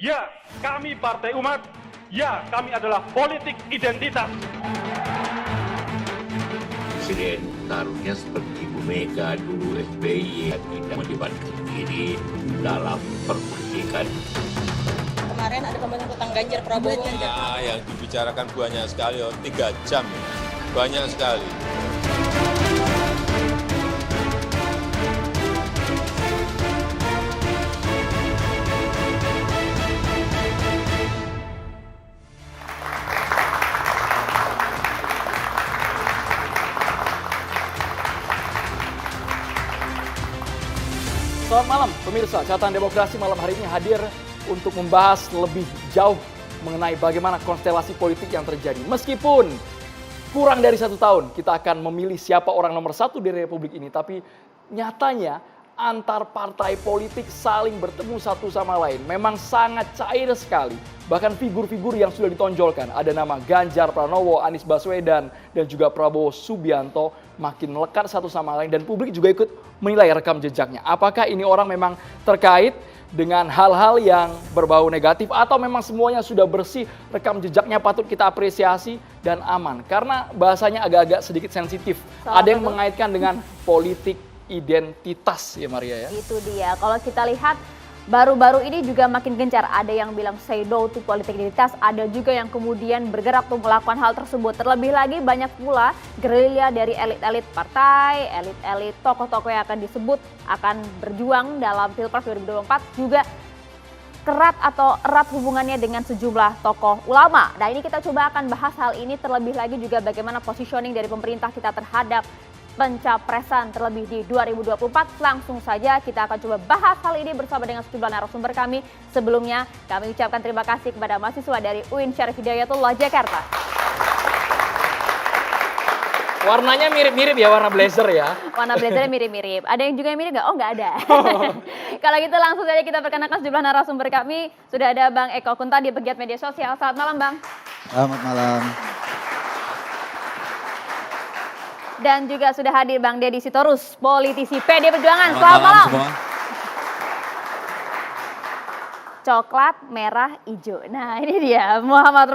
Ya, kami Partai Umat. Ya, kami adalah politik identitas. Presiden taruhnya seperti Ibu Mega dulu, SBY tidak melibatkan diri dalam perpolitikan. Kemarin ada pembahasan tentang Ganjar Prabowo. Ya, yang dibicarakan banyak sekali, 3 jam, banyak sekali. Selamat malam pemirsa, Catatan Demokrasi malam hari ini hadir untuk membahas lebih jauh mengenai bagaimana konstelasi politik yang terjadi. Meskipun kurang dari 1 tahun kita akan memilih siapa orang nomor 1 di Republik ini, tapi nyatanya antar partai politik saling bertemu satu sama lain. Memang sangat cair sekali. Bahkan figur-figur yang sudah ditonjolkan. Ada nama Ganjar Pranowo, Anies Baswedan, dan juga Prabowo Subianto makin melekat satu sama lain. Dan publik juga ikut menilai rekam jejaknya. Apakah ini orang memang terkait dengan hal-hal yang berbau negatif atau memang semuanya sudah bersih, rekam jejaknya patut kita apresiasi dan aman. Karena bahasanya agak-agak sedikit sensitif. Ada yang mengaitkan dengan politik identitas ya Maria ya. Itu dia. Kalau kita lihat baru-baru ini juga makin gencar. Ada yang bilang say no to politik identitas, ada juga yang kemudian bergerak untuk melakukan hal tersebut. Terlebih lagi banyak pula gerilya dari elit-elit partai, elit-elit tokoh-tokoh yang akan disebut akan berjuang dalam Pilpres 2024 juga kerat atau erat hubungannya dengan sejumlah tokoh ulama. Nah, ini kita coba akan bahas hal ini, terlebih lagi juga bagaimana positioning dari pemerintah kita terhadap pencapresan terlebih di 2024. Langsung saja kita akan coba bahas hal ini bersama dengan sejumlah narasumber kami. Sebelumnya kami ucapkan terima kasih kepada mahasiswa dari UIN Syarif Hidayatullah Jakarta. Warnanya mirip-mirip ya, warna blazer ya. Warna blazernya mirip-mirip. Ada yang juga yang mirip nggak? Oh nggak ada. Kalau gitu langsung saja kita perkenalkan sejumlah narasumber kami. Sudah ada Bang Eko Kunta di Pegiat Media Sosial. Selamat malam Bang. Selamat malam. Dan juga sudah hadir Bang Deddy Sitorus, politisi PD Perjuangan. Selamat malam. Semua. Coklat, merah, hijau. Nah ini dia Muhammad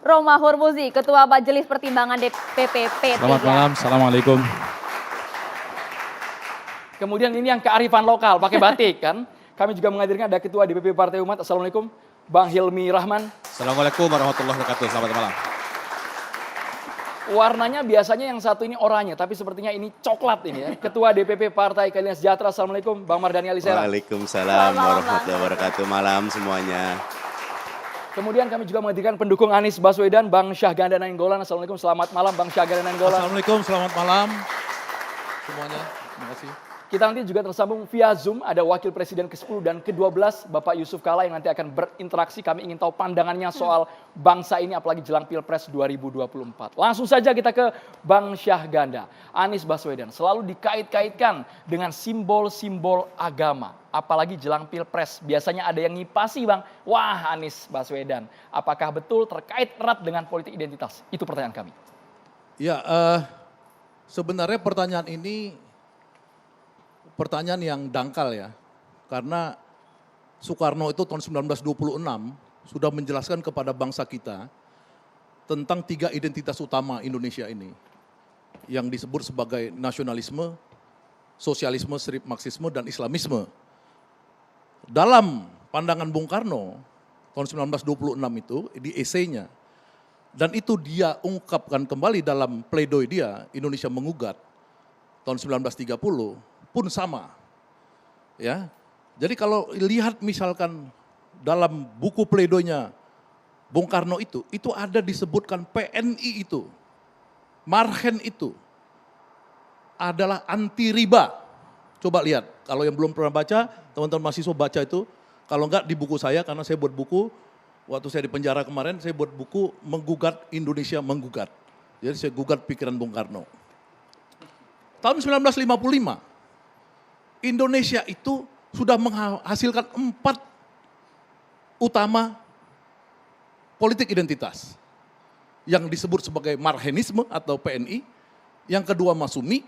Romahur Muzi, Ketua Majelis Pertimbangan DPP P3. Selamat malam, Assalamualaikum. Kemudian ini yang kearifan lokal, pakai batik kan. Kami juga menghadirkan ada Ketua DPP Partai Umat. Assalamualaikum, Bang Hilmi Rahman. Assalamualaikum warahmatullahi wabarakatuh, selamat malam. Warnanya biasanya yang satu ini oranye, tapi sepertinya ini coklat ini ya. Ketua DPP Partai Keadilan Sejahtera. Assalamualaikum, Bang Mardhani Alisera. Waalaikumsalam warahmatullahi wabarakatuh. Malam semuanya. Kemudian kami juga menghadirkan pendukung Anies Baswedan, Bang Syahganda Nainggolan. Assalamualaikum, selamat malam Bang Syahganda Nainggolan. Assalamualaikum, selamat malam semuanya. Terima kasih. Kita nanti juga tersambung via Zoom, ada Wakil Presiden ke-10 dan ke-12, Bapak Yusuf Kala yang nanti akan berinteraksi. Kami ingin tahu pandangannya soal bangsa ini, apalagi jelang Pilpres 2024. Langsung saja kita ke Bang Syahganda. Anies Baswedan selalu dikait-kaitkan dengan simbol-simbol agama, apalagi jelang Pilpres. Biasanya ada yang ngipasi Bang, wah Anies Baswedan. Apakah betul terkait erat dengan politik identitas? Itu pertanyaan kami. Ya, sebenarnya pertanyaan ini pertanyaan yang dangkal ya, karena Soekarno itu tahun 1926 sudah menjelaskan kepada bangsa kita tentang 3 identitas utama Indonesia ini, yang disebut sebagai nasionalisme, sosialisme, marxisme, dan islamisme. Dalam pandangan Bung Karno tahun 1926 itu di esainya, dan itu dia ungkapkan kembali dalam pledoi dia, Indonesia Menggugat, tahun 1930, pun sama, ya. Jadi kalau lihat misalkan dalam buku pledoinya Bung Karno itu ada disebutkan PNI itu, Marhen itu adalah anti riba. Coba lihat, kalau yang belum pernah baca, teman-teman mahasiswa baca itu. Kalau enggak di buku saya, karena saya buat buku, waktu saya di penjara kemarin, saya buat buku Menggugat Indonesia Menggugat. Jadi saya gugat pikiran Bung Karno. Tahun 1955, Indonesia itu sudah menghasilkan 4 utama politik identitas. Yang disebut sebagai Marhenisme atau PNI, yang kedua Masumi,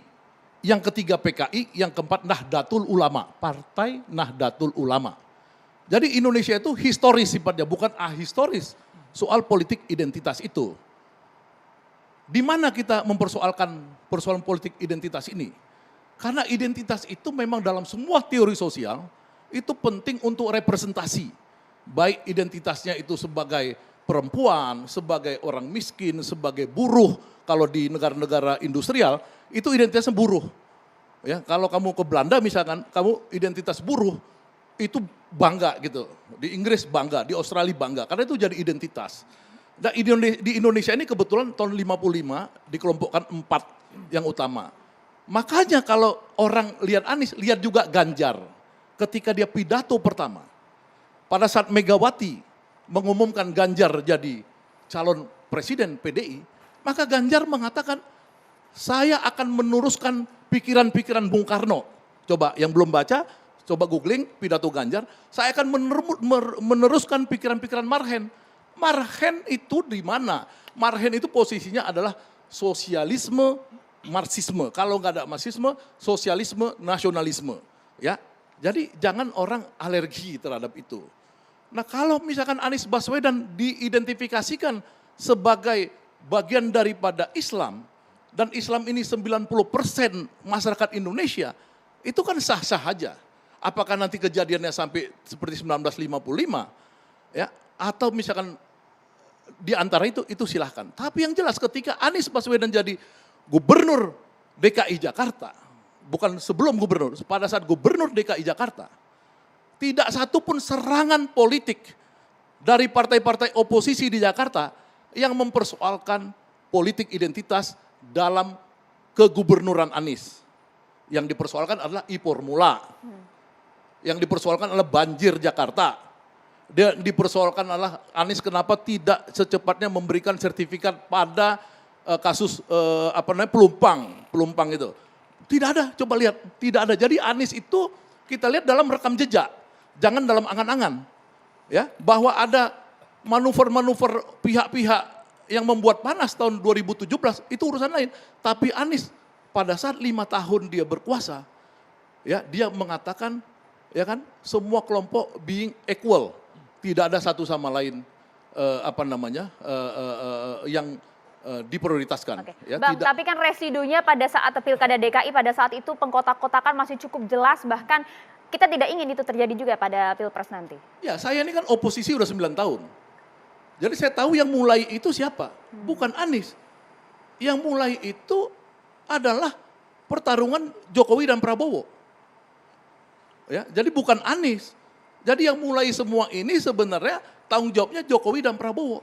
yang ketiga PKI, yang keempat Nahdlatul Ulama, Partai Nahdlatul Ulama. Jadi Indonesia itu historis sifatnya, bukan ahistoris soal politik identitas itu. Di mana kita mempersoalkan persoalan politik identitas ini? Karena identitas itu memang dalam semua teori sosial itu penting untuk representasi. Baik identitasnya itu sebagai perempuan, sebagai orang miskin, sebagai buruh. Kalau di negara-negara industrial itu identitasnya buruh. Ya, kalau kamu ke Belanda misalkan, kamu identitas buruh itu bangga gitu. Di Inggris bangga, di Australia bangga, karena itu jadi identitas. Nah, di Indonesia ini kebetulan tahun 55 dikelompokkan 4 yang utama. Makanya kalau orang lihat Anies, lihat juga Ganjar. Ketika dia pidato pertama, pada saat Megawati mengumumkan Ganjar jadi calon presiden PDI, maka Ganjar mengatakan, saya akan meneruskan pikiran-pikiran Bung Karno. Coba yang belum baca, coba googling pidato Ganjar, saya akan meneruskan pikiran-pikiran Marhen. Marhen itu di mana? Marhen itu posisinya adalah sosialisme, marxisme. Kalau nggak ada marxisme, sosialisme, nasionalisme. Ya, jadi jangan orang alergi terhadap itu. Nah kalau misalkan Anies Baswedan diidentifikasikan sebagai bagian daripada Islam, dan Islam ini 90% masyarakat Indonesia, itu kan sah-sah aja. Apakah nanti kejadiannya sampai seperti 1955, ya, atau misalkan di antara itu silahkan. Tapi yang jelas ketika Anies Baswedan jadi gubernur DKI Jakarta, bukan sebelum gubernur, pada saat gubernur DKI Jakarta, tidak satupun serangan politik dari partai-partai oposisi di Jakarta yang mempersoalkan politik identitas dalam kegubernuran Anies. Yang dipersoalkan adalah I-Formula. Yang dipersoalkan adalah banjir Jakarta. Dia dipersoalkan adalah Anies kenapa tidak secepatnya memberikan sertifikat pada kasus pelumpang itu. Tidak ada, coba lihat, tidak ada. Jadi Anies itu kita lihat dalam rekam jejak, jangan dalam angan-angan. Ya, bahwa ada manuver-manuver pihak-pihak yang membuat panas tahun 2017 itu urusan lain. Tapi Anies pada saat 5 tahun dia berkuasa, ya dia mengatakan, ya kan, semua kelompok being equal. Tidak ada satu sama lain yang diprioritaskan. Oke. Ya, Bang, tapi kan residunya pada saat Pilkada DKI pada saat itu pengkotak-kotakan masih cukup jelas, bahkan kita tidak ingin itu terjadi juga pada Pilpres nanti. Ya, saya ini kan oposisi udah 9 tahun. Jadi saya tahu yang mulai itu siapa, bukan Anies. Yang mulai itu adalah pertarungan Jokowi dan Prabowo. Ya, jadi bukan Anies. Jadi yang mulai semua ini sebenarnya tanggung jawabnya Jokowi dan Prabowo.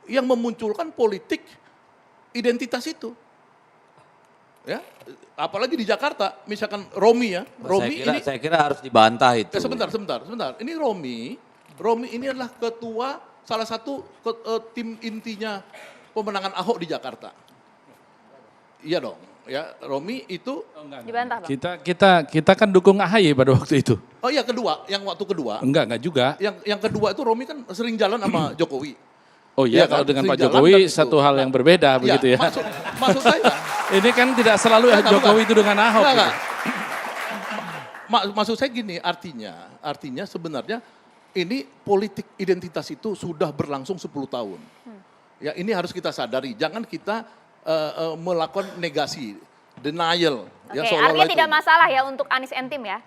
Yang memunculkan politik identitas itu. Ya, apalagi di Jakarta, misalkan Romi ya. Romi saya kira harus dibantah itu. Sebentar. Ini Romi ini adalah ketua salah satu tim intinya pemenangan Ahok di Jakarta. Iya dong. Ya, Romi itu Dibantah, Bang. Kita kan dukung AHY pada waktu itu. Oh iya yang waktu kedua. Enggak juga. Yang kedua itu Romi kan sering jalan sama Jokowi. Oh iya, kalau dengan Pak Jokowi satu hal yang berbeda begitu ya. Maksud saya. Ini kan tidak selalu Jokowi itu dengan Ahok. Enggak. Maksud saya gini, artinya sebenarnya ini politik identitas itu sudah berlangsung 10 tahun. Ya, ini harus kita sadari, jangan kita melakukan negasi, denial. Oke, ya, artinya tidak masalah ya untuk Anies and Tim ya?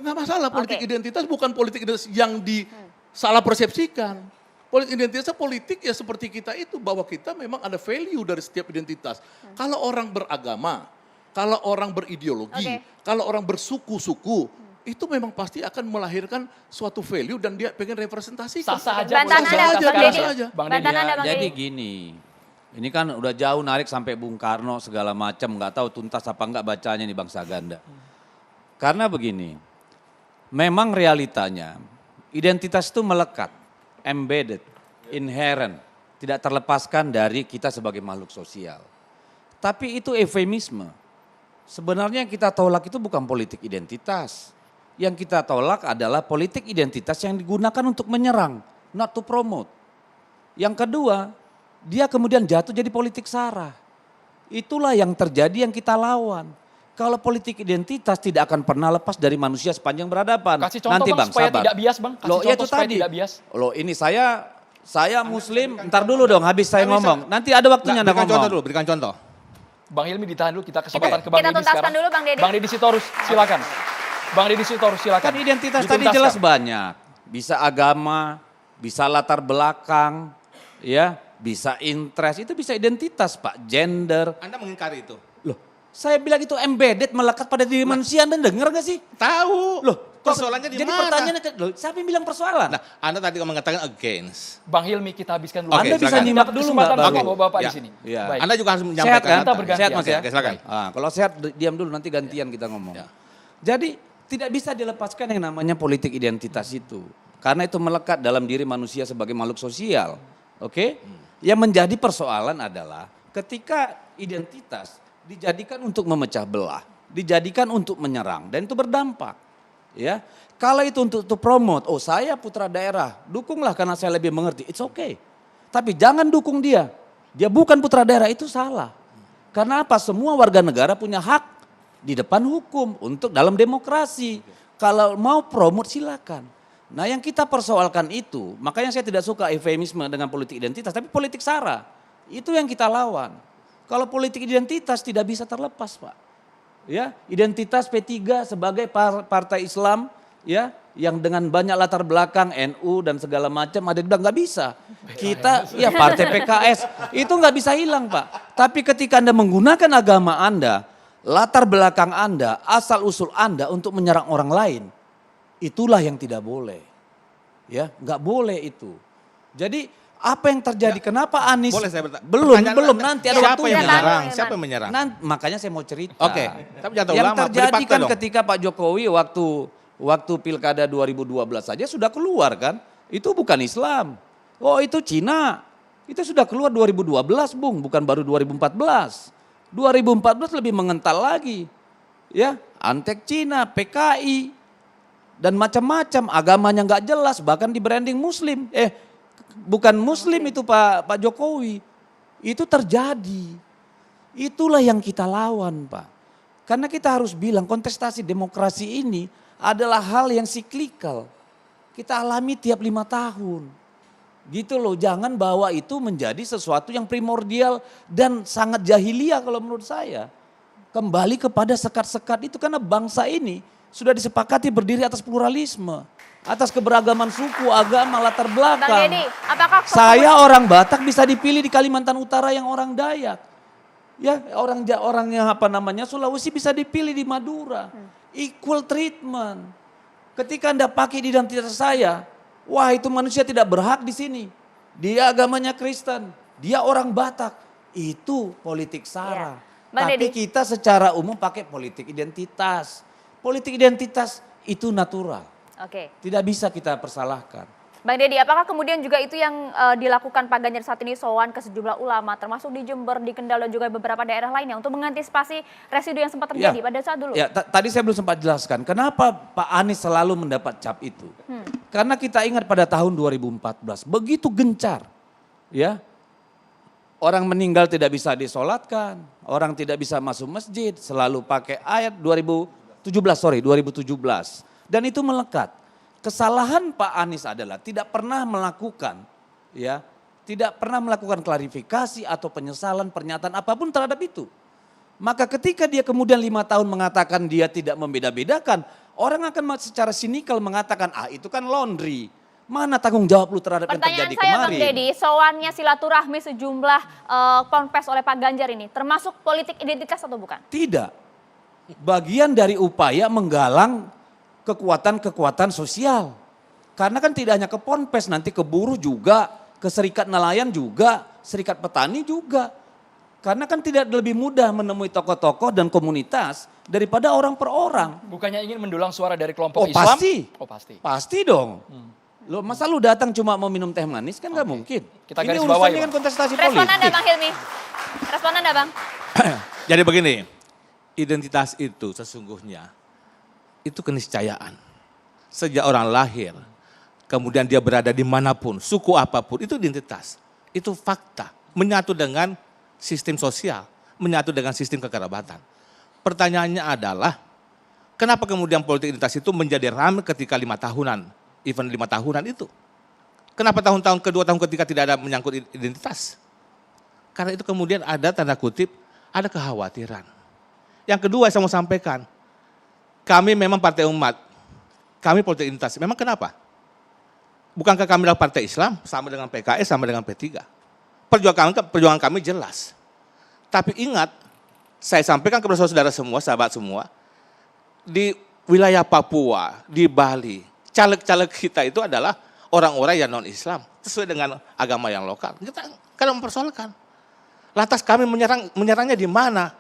Enggak masalah, politik identitas bukan politik identitas yang disalah persepsikan. Politik identitas politik ya seperti kita itu, bahwa kita memang ada value dari setiap identitas. Kalau orang beragama, kalau orang berideologi, kalau orang bersuku-suku, itu memang pasti akan melahirkan suatu value dan dia pengen representasi. Sah-sah aja. Jadi gini, ini kan udah jauh narik sampai Bung Karno segala macam, nggak tahu tuntas apa nggak bacanya nih bangsa ganda. Karena begini, memang realitanya identitas itu melekat, embedded, inherent, tidak terlepaskan dari kita sebagai makhluk sosial. Tapi itu eufemisme. Sebenarnya yang kita tolak itu bukan politik identitas. Yang kita tolak adalah politik identitas yang digunakan untuk menyerang, not to promote. Yang kedua, dia kemudian jatuh jadi politik sara. Itulah yang terjadi yang kita lawan. Kalau politik identitas tidak akan pernah lepas dari manusia sepanjang berhadapan. Kasih contoh Nanti Bang, supaya sabar. tidak bias Bang. Kasih Loh, contoh itu supaya tadi. tidak bias. Loh, ini saya Muslim, ntar dulu dong habis saya ngomong. Nanti ada waktunya Anda ngomong. Berikan contoh. Bang Hilmi ditahan dulu, kita kesempatan ke Bang Kita Deddy tuntaskan sekarang. dulu, Bang Deddy. Bang Deddy Sitorus, silakan. Bang Deddy Sitorus, silakan. Kan identitas tadi Dituntaskan. jelas banyak. Bisa agama, bisa latar belakang, ya, bisa interest, itu bisa identitas Pak, gender. Anda mengingkari itu? Loh, saya bilang itu embedded, melekat pada diri manusia, Anda dengar gak sih? Tahu. Loh, persoalannya di jadi mana? pertanyaannya, loh, siapa yang bilang persoalan? Nah, Anda tadi mengatakan against. Bang Hilmi kita habiskan dulu. Oke, Anda bisa silakan. nyimak dulu Kesempatan nggak, Bapak, Baru? Bapak Ya. di sini. Iya. Baik. Anda juga harus Sehat menyampaikan. kan? Kita bergantian. Sehat Mas ya? Oke, silakan. Ah, kalau sehat diam dulu nanti gantian kita ngomong. Ya. Jadi tidak bisa dilepaskan yang namanya politik identitas itu. Karena itu melekat dalam diri manusia sebagai makhluk sosial. Oke? Yang menjadi persoalan adalah ketika identitas dijadikan untuk memecah belah, dijadikan untuk menyerang dan itu berdampak. Ya. Kalau itu untuk promote, oh saya putra daerah, dukunglah karena saya lebih mengerti. It's okay. Tapi jangan dukung dia. Dia bukan putra daerah, itu salah. Karena apa? Semua warga negara punya hak di depan hukum untuk dalam demokrasi. Kalau mau promote silakan. Nah yang kita persoalkan itu, makanya saya tidak suka eufemisme dengan politik identitas, tapi politik sara. Itu yang kita lawan. Kalau politik identitas tidak bisa terlepas Pak. Ya, identitas P3 sebagai partai Islam ya yang dengan banyak latar belakang NU dan segala macam ada bilang nggak bisa. Kita ya partai PKS itu nggak bisa hilang Pak. Tapi ketika Anda menggunakan agama Anda, latar belakang Anda, asal usul Anda untuk menyerang orang lain, itulah yang tidak boleh. Ya, nggak boleh itu. Jadi apa yang terjadi? Kenapa Anies Boleh saya bertanya? belum nanti ada Siapa waktunya. yang menyerang? Siapa Siapa yang menyerang? Makanya saya mau cerita. Oke, tapi jangan terlalu Yang lama, beri terjadi fakta kan dong. ketika Pak Jokowi waktu pilkada 2012 saja sudah keluar kan. Itu bukan Islam. Oh itu Cina. Itu sudah keluar 2012 Bung, bukan baru 2014. 2014 lebih mengental lagi. Ya, Antek Cina, PKI, dan macam-macam. Agamanya nggak jelas, bahkan di branding Muslim. Bukan Muslim itu Pak Jokowi. Itu terjadi. Itulah yang kita lawan Pak. Karena kita harus bilang kontestasi demokrasi ini adalah hal yang siklikal. Kita alami tiap 5 tahun. Gitu loh, jangan bawa itu menjadi sesuatu yang primordial dan sangat jahiliyah kalau menurut saya. Kembali kepada sekat-sekat itu karena bangsa ini sudah disepakati berdiri atas pluralisme. Atas keberagaman suku, agama, latar belakang. Bang Deddy, apakah Saya orang Batak bisa dipilih di Kalimantan Utara yang orang Dayak. Ya, orang yang Sulawesi bisa dipilih di Madura. Equal treatment. Ketika Anda pakai identitas saya, wah itu manusia tidak berhak di sini. Dia agamanya Kristen, dia orang Batak. Itu politik sara. Bang Tapi Deddy. kita secara umum pakai politik identitas. Politik identitas itu natural. Oke. Tidak bisa kita persalahkan. Bang Deddy, apakah kemudian juga itu yang dilakukan Pak Ganjar saat ini sowan ke sejumlah ulama, termasuk di Jember, di Kendal, dan juga beberapa daerah lainnya untuk mengantisipasi residu yang sempat terjadi pada saat dulu? Ya, tadi saya belum sempat jelaskan. Kenapa Pak Anies selalu mendapat cap itu? Karena kita ingat pada tahun 2014, begitu gencar. Ya, orang meninggal tidak bisa disolatkan, orang tidak bisa masuk masjid, selalu pakai ayat 2017. Dan itu melekat. Kesalahan Pak Anies adalah tidak pernah melakukan klarifikasi atau penyesalan pernyataan apapun terhadap itu. Maka ketika dia kemudian 5 tahun mengatakan dia tidak membeda-bedakan, orang akan secara sinikal mengatakan itu kan laundry. Mana tanggung jawab lu terhadap yang Pertanyaan terjadi saya kemarin? Bang Deddy, sowannya silaturahmi sejumlah ponpes oleh Pak Ganjar ini termasuk politik identitas atau bukan? Tidak. Bagian dari upaya menggalang kekuatan-kekuatan sosial. Karena kan tidak hanya ke ponpes, nanti ke buruh juga, ke serikat nelayan juga, serikat petani juga. Karena kan tidak lebih mudah menemui tokoh-tokoh dan komunitas daripada orang per orang. Bukannya ingin mendulang suara dari kelompok Islam? Pasti. Oh pasti. Pasti dong. Loh, masa lu datang cuma mau minum teh manis kan nggak mungkin. Kita Ini garis bawahi, urusannya kan Bang. kontestasi Respon Anda politik. Bang Hilmi. Respon Anda Bang. Jadi begini, identitas itu sesungguhnya itu keniscayaan. Sejak orang lahir, kemudian dia berada dimanapun, suku apapun, itu identitas. Itu fakta, menyatu dengan sistem sosial, menyatu dengan sistem kekerabatan. pertanyaannya adalah, kenapa kemudian politik identitas itu menjadi ramai ketika 5 tahunan, event 5 tahunan itu? Kenapa tahun-tahun kedua, tahun ketiga tidak ada menyangkut identitas? Karena itu kemudian ada tanda kutip, ada kekhawatiran. Yang kedua saya mau sampaikan, kami memang partai umat, kami politik identitas. Memang kenapa? Bukankah kami adalah partai Islam, sama dengan PKS, sama dengan P3? Perjuangan kami jelas. Tapi ingat, saya sampaikan kepada saudara semua, sahabat semua, di wilayah Papua, di Bali, caleg-caleg kita itu adalah orang-orang yang non-Islam, sesuai dengan agama yang lokal. Kita kadang mempersoalkan. Lantas kami menyerangnya di mana?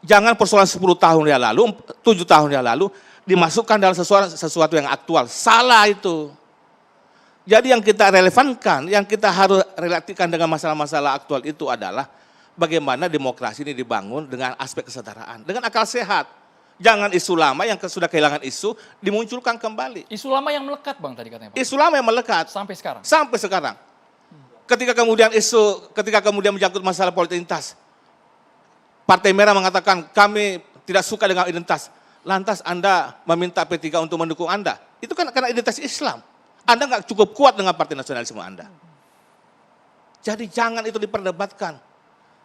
Jangan persoalan 10 tahun yang lalu, 7 tahun yang lalu, dimasukkan dalam sesuatu yang aktual. Salah itu. Jadi yang kita relevankan, yang kita harus relatikan dengan masalah-masalah aktual itu adalah bagaimana demokrasi ini dibangun dengan aspek kesetaraan, dengan akal sehat. Jangan isu lama yang sudah kehilangan isu dimunculkan kembali. Isu lama yang melekat Bang tadi katanya Pak. Isu lama yang melekat. Sampai sekarang? Sampai sekarang. Ketika kemudian menyangkut masalah politik identitas, Partai Merah mengatakan kami tidak suka dengan identitas. Lantas Anda meminta P3 untuk mendukung Anda. Itu kan karena identitas Islam. Anda nggak cukup kuat dengan partai nasionalisme Anda. Jadi jangan itu diperdebatkan.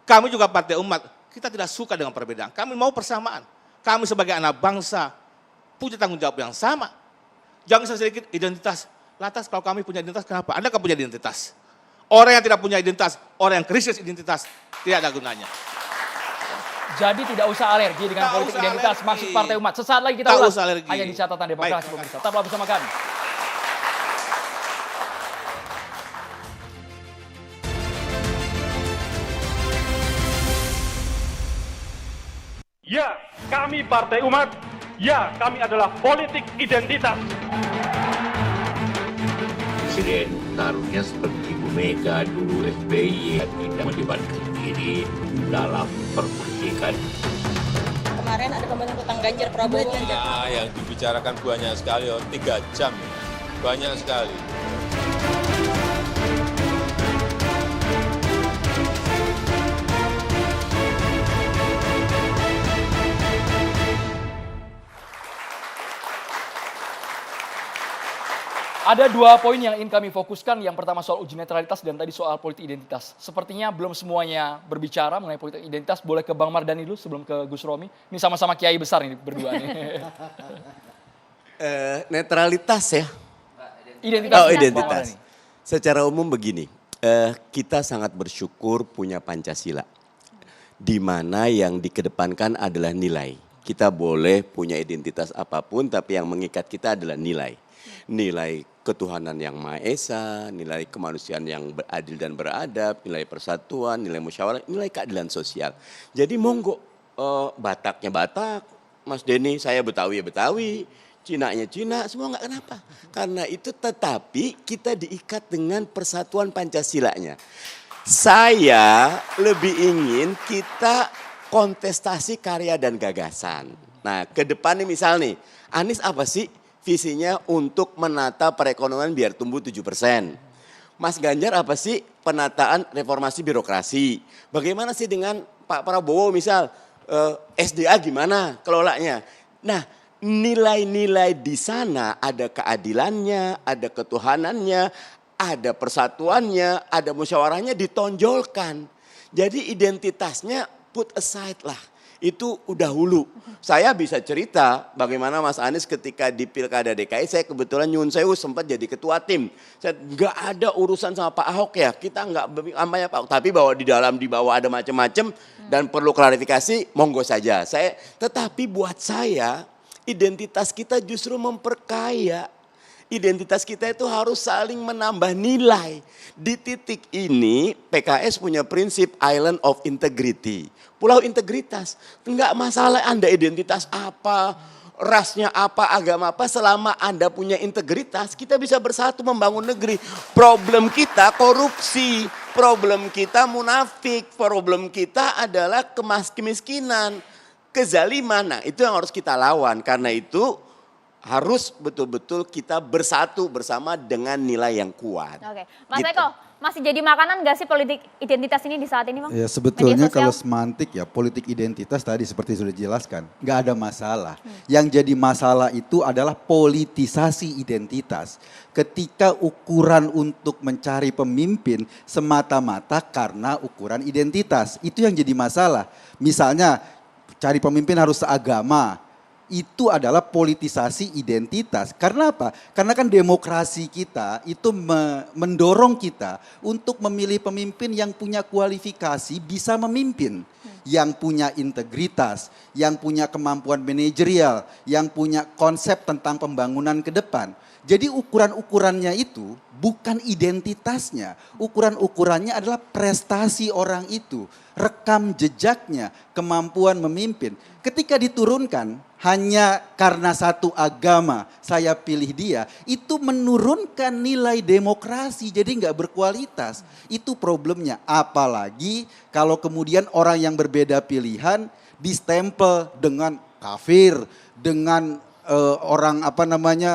Kami juga partai umat, kita tidak suka dengan perbedaan. Kami mau persamaan. Kami sebagai anak bangsa punya tanggung jawab yang sama. Jangan sedikit identitas. Lantas kalau kami punya identitas, kenapa? Anda kan punya identitas. Orang yang tidak punya identitas, orang yang krisis identitas, tidak ada gunanya. Jadi tidak usah alergi dengan politik identitas maksud Partai Umat. Sesaat lagi kita ulas hanya di catatan demokrasi pemirsa. Tetaplah bersama kami. Ya, kami Partai Umat. Ya, kami adalah politik identitas. Presiden taruhnya seperti Ibu Mega, dulu SBY, tidak melibatkan diri dalam perpolitikan. Kemarin ada pembentukan Ganjar Prabowo. Nah, yang dibicarakan banyak sekali, 3 jam. Banyak sekali. Ada 2 poin yang ingin kami fokuskan. Yang pertama soal uji netralitas dan tadi soal politik identitas. Sepertinya belum semuanya berbicara mengenai politik identitas. Boleh ke Bang Mardhani dulu sebelum ke Gus Romi. Ini sama-sama kiai besar nih berdua nih. Netralitas ya? Identitas. Oh, identitas. Secara umum begini, kita sangat bersyukur punya Pancasila. Di mana yang dikedepankan adalah nilai. Kita boleh punya identitas apapun, tapi yang mengikat kita adalah nilai. Nilai ketuhanan yang Maha Esa, nilai kemanusiaan yang beradil dan beradab, nilai persatuan, nilai musyawarah, nilai keadilan sosial. Jadi monggo, Bataknya Batak, Mas Denny saya Betawi ya Betawi, Cinanya Cina, semua nggak kenapa. Karena itu tetapi kita diikat dengan persatuan Pancasilanya. Saya lebih ingin kita kontestasi karya dan gagasan. Nah ke depan nih misal nih, Anies apa sih visinya untuk menata perekonomian biar tumbuh 7%. Mas Ganjar apa sih penataan reformasi birokrasi. Bagaimana sih dengan Pak Prabowo misal SDA gimana kelolanya. Nah nilai-nilai di sana ada keadilannya, ada ketuhanannya, ada persatuannya, ada musyawarahnya ditonjolkan. Jadi identitasnya put aside lah. Itu udah hulu. Saya bisa cerita bagaimana Mas Anies ketika di Pilkada DKI, saya kebetulan nyun sewu sempat jadi ketua tim. Saya nggak ada urusan sama Pak Ahok ya, kita nggak amanya Pak Ahok. Tapi bahwa di bawah ada macam-macam dan perlu klarifikasi, monggo saja. Tetapi buat saya, identitas kita justru memperkaya. Identitas kita itu harus saling menambah nilai. Di titik ini PKS punya prinsip island of integrity. Pulau integritas. Enggak masalah Anda identitas apa, rasnya apa, agama apa. Selama Anda punya integritas, kita bisa bersatu membangun negeri. Problem kita korupsi, problem kita munafik, problem kita adalah kemiskinan, kezaliman. Nah itu yang harus kita lawan. Karena itu harus betul-betul kita bersatu bersama dengan nilai yang kuat. Oke, Mas gitu. Eko, Masih jadi makanan nggak sih politik identitas ini di saat ini, Bang? Ya sebetulnya Media sosial? kalau semantik ya politik identitas tadi seperti sudah dijelaskan, nggak ada masalah. Yang jadi masalah itu adalah politisasi identitas. Ketika ukuran untuk mencari pemimpin semata-mata karena ukuran identitas, itu yang jadi masalah. Misalnya cari pemimpin harus seagama. Itu adalah politisasi identitas. Karena apa? Karena kan demokrasi kita itu mendorong kita untuk memilih pemimpin yang punya kualifikasi bisa memimpin. Yang punya integritas, yang punya kemampuan manajerial, yang punya konsep tentang pembangunan ke depan. Jadi ukuran-ukurannya itu bukan identitasnya. Ukuran-ukurannya adalah prestasi orang itu. Rekam jejaknya, kemampuan memimpin. Ketika diturunkan hanya karena satu agama saya pilih dia, itu menurunkan nilai demokrasi jadi nggak berkualitas. Itu problemnya. Apalagi kalau kemudian orang yang berbeda pilihan distempel dengan kafir, dengan orang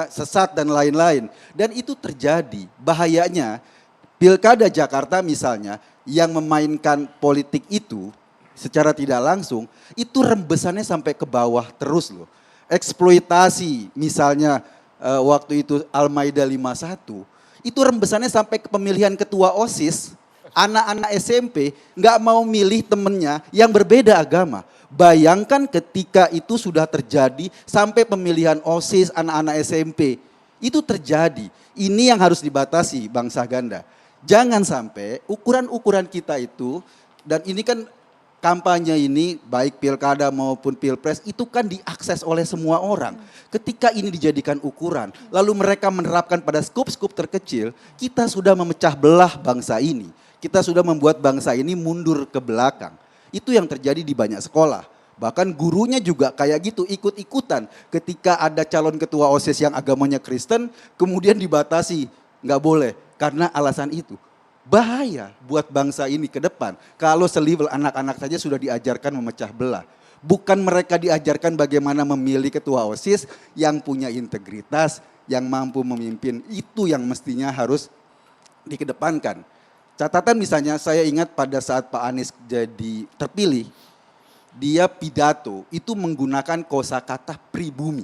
sesat dan lain-lain. Dan itu terjadi. Bahayanya Pilkada Jakarta misalnya yang memainkan politik itu secara tidak langsung, itu rembesannya sampai ke bawah terus loh. Eksploitasi misalnya waktu itu Al-Maidah 51, itu rembesannya sampai ke pemilihan ketua OSIS, anak-anak SMP nggak mau milih temennya yang berbeda agama. Bayangkan ketika itu sudah terjadi sampai pemilihan OSIS anak-anak SMP. Itu terjadi. Ini yang harus dibatasi bangsa ganda. Jangan sampai ukuran-ukuran kita itu, dan ini kan kampanye ini baik pilkada maupun pilpres itu kan diakses oleh semua orang. Ketika ini dijadikan ukuran, lalu mereka menerapkan pada skup-skup terkecil, kita sudah memecah belah bangsa ini. Kita sudah membuat bangsa ini mundur ke belakang. Itu yang terjadi di banyak sekolah. Bahkan gurunya juga kayak gitu, ikut-ikutan. Ketika ada calon ketua OSIS yang agamanya Kristen, kemudian dibatasi, nggak boleh. Karena alasan itu. Bahaya buat bangsa ini ke depan. Kalau selevel anak-anak saja sudah diajarkan memecah belah. Bukan mereka diajarkan bagaimana memilih ketua OSIS yang punya integritas, yang mampu memimpin. Itu yang mestinya harus dikedepankan. Catatan misalnya saya ingat pada saat Pak Anies jadi terpilih, dia pidato itu menggunakan kosakata pribumi.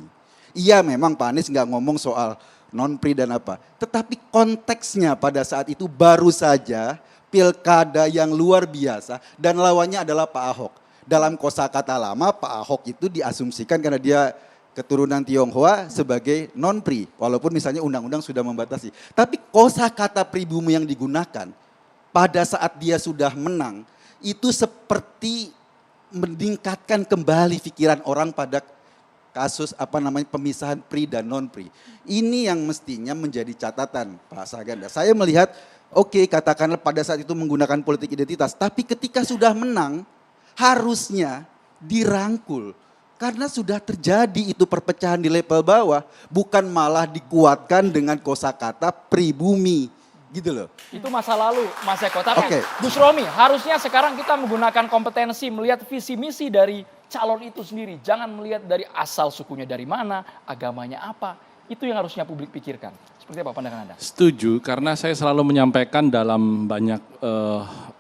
Iya memang Pak Anies nggak ngomong soal non-pri dan apa. Tetapi konteksnya pada saat itu baru saja pilkada yang luar biasa dan lawannya adalah Pak Ahok. Dalam kosakata lama Pak Ahok itu diasumsikan karena dia keturunan Tionghoa sebagai non-pri. Walaupun misalnya undang-undang sudah membatasi. Tapi kosakata pribumi yang digunakan pada saat dia sudah menang itu seperti meningkatkan kembali pikiran orang pada kasus pemisahan pri dan non pri. Ini yang mestinya menjadi catatan Pak Saganda. Saya melihat katakanlah pada saat itu menggunakan politik identitas, tapi ketika sudah menang harusnya dirangkul. Karena sudah terjadi itu perpecahan di level bawah, bukan malah dikuatkan dengan kosakata pribumi. Gitu loh. Itu masa lalu Mas Eko. Tapi Gus Romi, harusnya sekarang kita menggunakan kompetensi melihat visi misi dari calon itu sendiri. Jangan melihat dari asal sukunya dari mana, agamanya apa. Itu yang harusnya publik pikirkan. Seperti apa pandangan Anda? Setuju, karena saya selalu menyampaikan dalam banyak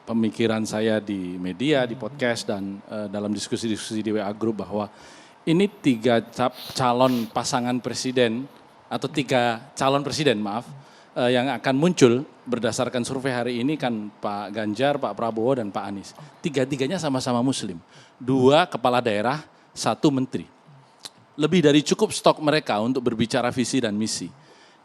pemikiran saya di media, di podcast, dan dalam diskusi-diskusi di WA Group bahwa ini 3 calon pasangan presiden, atau 3 calon presiden yang akan muncul berdasarkan survei hari ini kan Pak Ganjar, Pak Prabowo, dan Pak Anies. 3-tiganya sama-sama muslim. 2 kepala daerah, 1 menteri. Lebih dari cukup stok mereka untuk berbicara visi dan misi.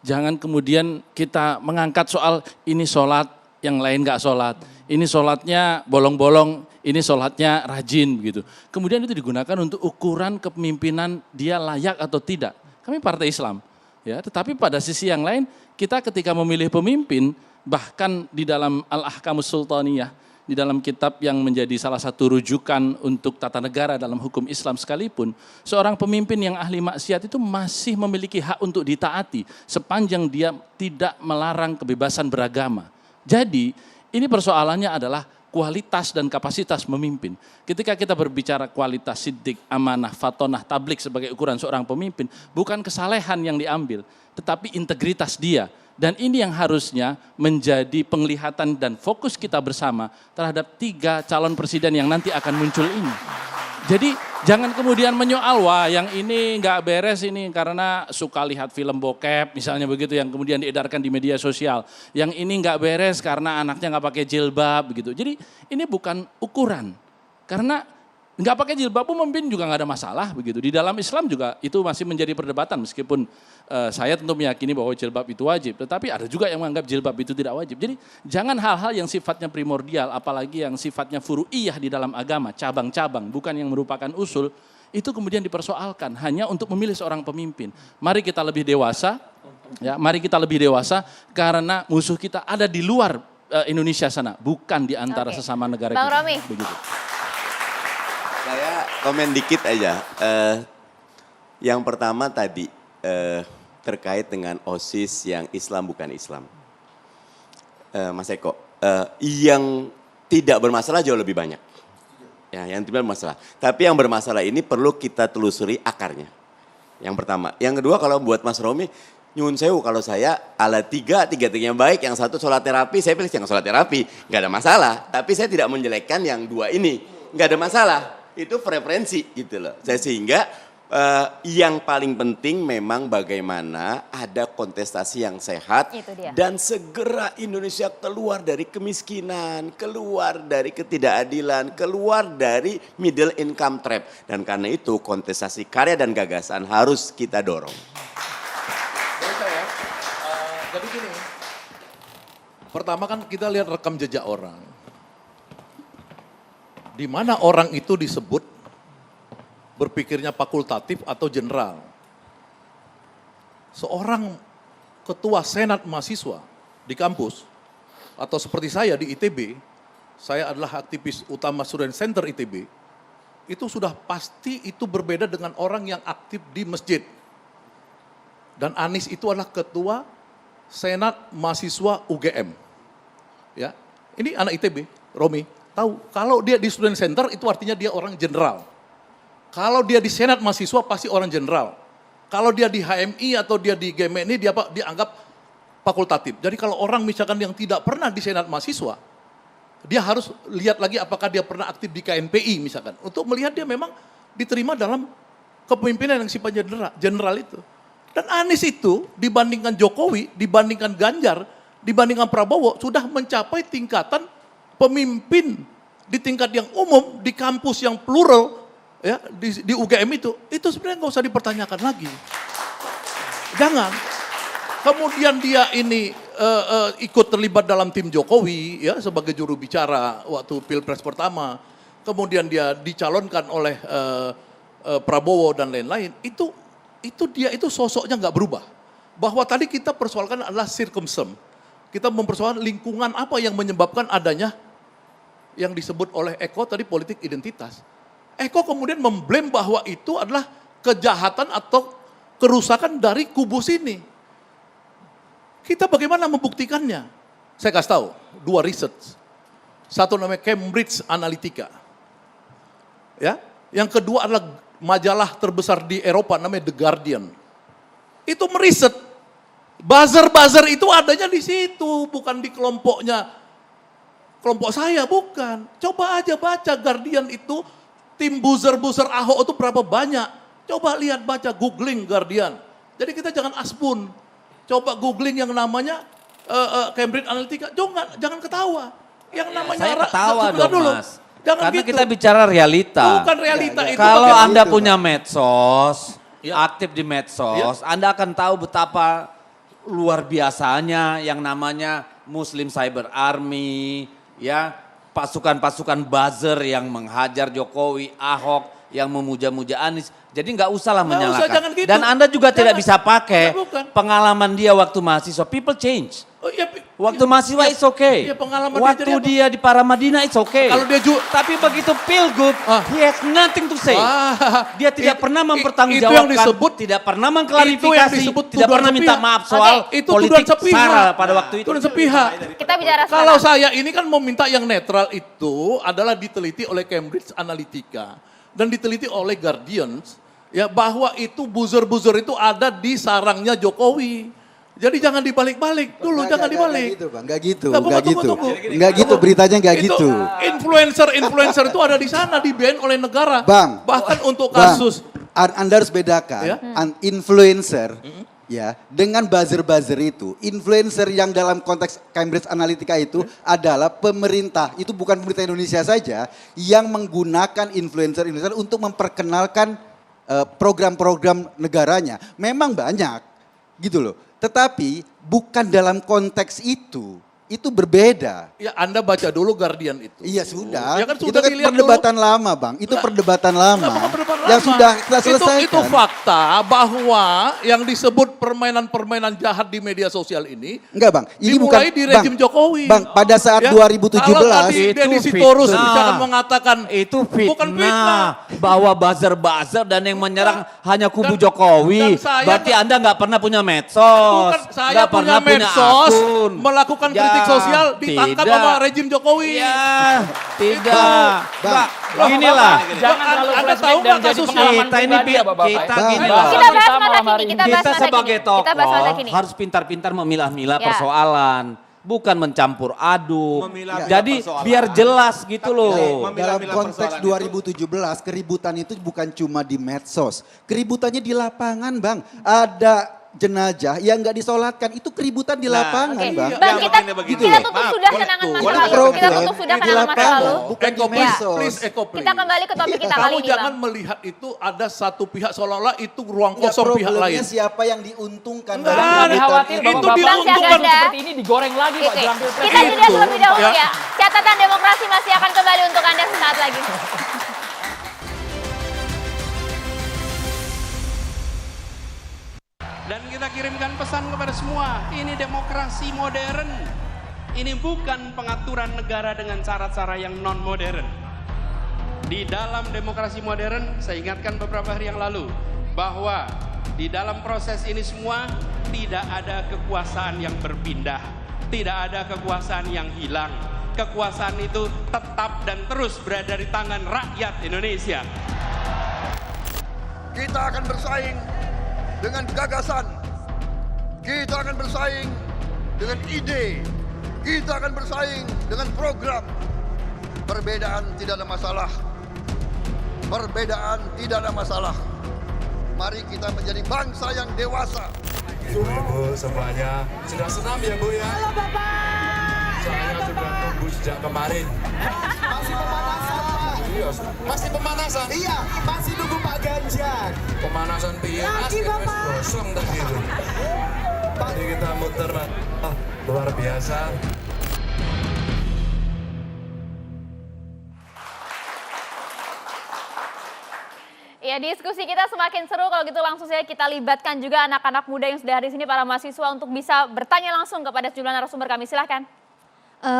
Jangan kemudian kita mengangkat soal ini sholat, yang lain gak sholat. Ini sholatnya bolong-bolong, ini sholatnya rajin begitu. Kemudian itu digunakan untuk ukuran kepemimpinan dia layak atau tidak. Kami partai Islam. Ya, tetapi pada sisi yang lain, kita ketika memilih pemimpin, bahkan di dalam Al-Ahkamus Sultaniyah, di dalam kitab yang menjadi salah satu rujukan untuk tata negara dalam hukum Islam sekalipun, seorang pemimpin yang ahli maksiat itu masih memiliki hak untuk ditaati sepanjang dia tidak melarang kebebasan beragama. Jadi ini persoalannya adalah kualitas dan kapasitas memimpin. Ketika kita berbicara kualitas siddiq, amanah, fatonah, tablik sebagai ukuran seorang pemimpin, bukan kesalehan yang diambil, tetapi integritas dia Dan ini yang harusnya menjadi penglihatan dan fokus kita bersama terhadap 3 calon presiden yang nanti akan muncul ini. Jadi jangan kemudian menyoal, wah yang ini nggak beres ini karena suka lihat film bokep misalnya begitu yang kemudian diedarkan di media sosial. Yang ini nggak beres karena anaknya nggak pakai jilbab begitu. Jadi ini bukan ukuran. Karena nggak pakai jilbab pun memimpin juga nggak ada masalah begitu. Di dalam Islam juga itu masih menjadi perdebatan meskipun saya tentu meyakini bahwa jilbab itu wajib. Tetapi ada juga yang menganggap jilbab itu tidak wajib. Jadi jangan hal-hal yang sifatnya primordial apalagi yang sifatnya furu'iyah di dalam agama, cabang-cabang bukan yang merupakan usul, itu kemudian dipersoalkan hanya untuk memilih seorang pemimpin. Mari kita lebih dewasa, ya, mari kita lebih dewasa karena musuh kita ada di luar Indonesia sana, bukan di antara sesama negara Bang kita. Romi. Begitu. Saya komen dikit aja. Yang pertama tadi terkait dengan OSIS yang Islam bukan Islam. Mas Eko, yang tidak bermasalah jauh lebih banyak. Ya, yang tidak bermasalah. Tapi yang bermasalah ini perlu kita telusuri akarnya. Yang pertama. Yang kedua kalau buat Mas Romi, nyun sewu kalau saya ala tiga-tiganya baik, yang satu sholat terapi, saya pilih yang sholat terapi. Gak ada masalah. Tapi saya tidak menjelekkan yang 2 ini. Gak ada masalah. Itu preferensi gitu loh. Sehingga yang paling penting memang bagaimana ada kontestasi yang sehat dan segera Indonesia keluar dari kemiskinan, keluar dari ketidakadilan, keluar dari middle income trap. Dan karena itu kontestasi karya dan gagasan harus kita dorong. Jadi gini, pertama kan kita lihat rekam jejak orang. Di mana orang itu disebut berpikirnya fakultatif atau general. Seorang ketua senat mahasiswa di kampus, atau seperti saya di ITB, saya adalah aktivis utama Student Center ITB, itu sudah pasti itu berbeda dengan orang yang aktif di masjid. Dan Anies itu adalah ketua senat mahasiswa UGM. Ya, ini anak ITB, Romi, tahu kalau dia di Student Center itu artinya dia orang general. Kalau dia di senat mahasiswa pasti orang jenderal. Kalau dia di HMI atau dia di GMI dia dianggap fakultatif. Jadi kalau orang misalkan yang tidak pernah di senat mahasiswa, dia harus lihat lagi apakah dia pernah aktif di KNPI misalkan. Untuk melihat dia memang diterima dalam kepemimpinan yang sifatnya jenderal itu. Dan Anies itu dibandingkan Jokowi, dibandingkan Ganjar, dibandingkan Prabowo sudah mencapai tingkatan pemimpin di tingkat yang umum, di kampus yang plural, ya di UGM itu sebenarnya nggak usah dipertanyakan lagi. Jangan. Kemudian dia ini ikut terlibat dalam tim Jokowi ya sebagai juru bicara waktu Pilpres pertama. Kemudian dia dicalonkan oleh Prabowo dan lain-lain. Itu dia itu sosoknya nggak berubah. Bahwa tadi kita persoalkan adalah circumstance. Kita mempersoalkan lingkungan apa yang menyebabkan adanya yang disebut oleh Eko tadi politik identitas. Eko kemudian memblame bahwa itu adalah kejahatan atau kerusakan dari kubu sini. Kita bagaimana membuktikannya? Saya kasih tahu, 2 riset. Satu namanya Cambridge Analytica. Ya, yang kedua adalah majalah terbesar di Eropa namanya The Guardian. Itu meriset. Buzzer itu adanya di situ, bukan di kelompok saya, bukan. Coba aja baca Guardian itu. Tim buzzer Ahok itu berapa banyak? Coba lihat, baca, googling Guardian. Jadi kita jangan asbun. Coba googling yang namanya Cambridge Analytica. Jangan ketawa. Yang namanya saya ketawa dong dulu. Mas. Jangan karena gitu. kita bicara realita. Bukan realita itu. Kalau Anda itu, punya medsos, aktif di medsos, Anda akan tahu betapa luar biasanya yang namanya Muslim Cyber Army, ya. Pasukan-pasukan buzzer yang menghajar Jokowi, Ahok, yang memuja-muja Anies. Jadi nggak usahlah menyalahkan. Gitu. Dan Anda juga tidak bisa pakai pengalaman dia waktu mahasiswa. People change. Waktu mahasiswa it's okay. Waktu dia di Paramadina it's okay. Kalau dia tapi begitu pilgub, he has nothing to say. Dia tidak pernah mempertanggungjawabkan, tidak pernah mengklarifikasi, tidak pernah minta maaf soal politik SARA pada waktu itu. Kita bicara sekarang. Kalau saya ini kan mau minta yang netral itu adalah diteliti oleh Cambridge Analytica dan diteliti oleh Guardian, ya bahwa itu buzzer itu ada di sarangnya Jokowi. Jadi jangan dibalik-balik dulu, jangan dibalik. Nggak gitu, Nah, nggak gitu. tunggu. Nggak gitu, beritanya nggak Itu gitu. influencer itu ada di sana, di-ban oleh negara. Bang. Bahkan untuk Bang, kasus. Anda harus bedakan Ya. influencer ya dengan buzzer-buzzer itu. Influencer yang dalam konteks Cambridge Analytica itu adalah pemerintah. Itu bukan pemerintah Indonesia saja yang menggunakan influencer untuk memperkenalkan program-program negaranya. Memang banyak gitu loh. Tetapi bukan dalam konteks itu berbeda. Ya Anda baca dulu Guardian itu. Iya sudah. Ya kan itu sudah kan dilihat perdebatan lama Bang. Itu perdebatan lama. Yang lama. sudah kita selesaikan. Itu fakta bahwa yang disebut permainan-permainan jahat di media sosial ini. Enggak Bang. Ini dimulai bukan di rejim Jokowi. Bang, pada saat Ya, 2017. Kalau tadi Deddy Sitorus fitnah. misalkan mengatakan. Itu Bukan fitnah. bahwa buzzer-buzzer dan yang menyerang hanya kubu Jokowi. dan saya Berarti nggak- Anda nggak pernah punya medsos. Bukan, saya Nggak pernah punya medsos, akun. melakukan Ya, kritik sosial, ditangkap tidak. sama rejim Jokowi. Ya, tidak. Bang, Mbak, inilah. Jangan terlalu Anda flashback tahu dan nggak jadi kasusnya? pengalaman Kita ini pribadi ya Bapak-Bapak. kita Bang, gini Bang. loh. Kita bahas Kita masa malam hari kini, ini. kita bahas Kita masa sebagai kini. Kita bahas masa tokoh kini. harus pintar-pintar memilah-milah Ya. persoalan, bukan mencampur aduk. Memilah-milah Jadi persoalan. biar jelas gitu loh. Dalam Memilah-milah konteks persoalan 2017 keributan itu bukan cuma di medsos. Keributannya di lapangan Bang. Ada jenazah yang nggak disolatkan itu keributan di lapangan Oke, Bang. Bang, kita begini. tutup Maaf, sudah boleh kenangan tuh. masa Boleh lalu. tuh. Kita tutup sudah Di kenangan masa lapangan, lalu. bukan di Eko, medsos. please, Eko, please. Kita kembali ke topik kita kali Kamu ini, jangan Bang. melihat itu ada satu pihak seolah-olah itu ruang Nggak, kosong pihak problemnya lain. siapa yang diuntungkan Enggak, dalam ada. Kami keributan khawatir itu. Bapak-Bapak diuntungkan. untuk Bang seperti ini digoreng lagi Pak Oke, jelang pilpres. kita jeda terlebih dahulu Ya. ya. Catatan demokrasi masih akan kembali untuk Anda sesaat lagi. Dan kita kirimkan pesan kepada semua, ini demokrasi modern. Ini bukan pengaturan negara dengan cara-cara yang non-modern. Di dalam demokrasi modern, saya ingatkan beberapa hari yang lalu, bahwa di dalam proses ini semua tidak ada kekuasaan yang berpindah. Tidak ada kekuasaan yang hilang. Kekuasaan itu tetap dan terus berada di tangan rakyat Indonesia. Kita akan bersaing dengan gagasan, kita akan bersaing dengan ide, kita akan bersaing dengan program. Perbedaan tidak ada masalah, perbedaan tidak ada masalah. Mari kita menjadi bangsa yang dewasa. Ibu-ibu semuanya sudah senam ya Bu ya? Halo Bapak. Saya sudah tunggu sejak kemarin. Masih pemanasan Pak. Iya, masih pemanasan? Iya, masih nunggu Pak Ganjar. Pemanasan piye Mas? Mas gosong tadi itu. Tadi kita muter luar biasa. Ya, diskusi kita semakin seru. Kalau gitu langsung saja kita libatkan juga anak-anak muda yang sudah hari sini, para mahasiswa, untuk bisa bertanya langsung kepada sejumlah narasumber kami. Silahkan.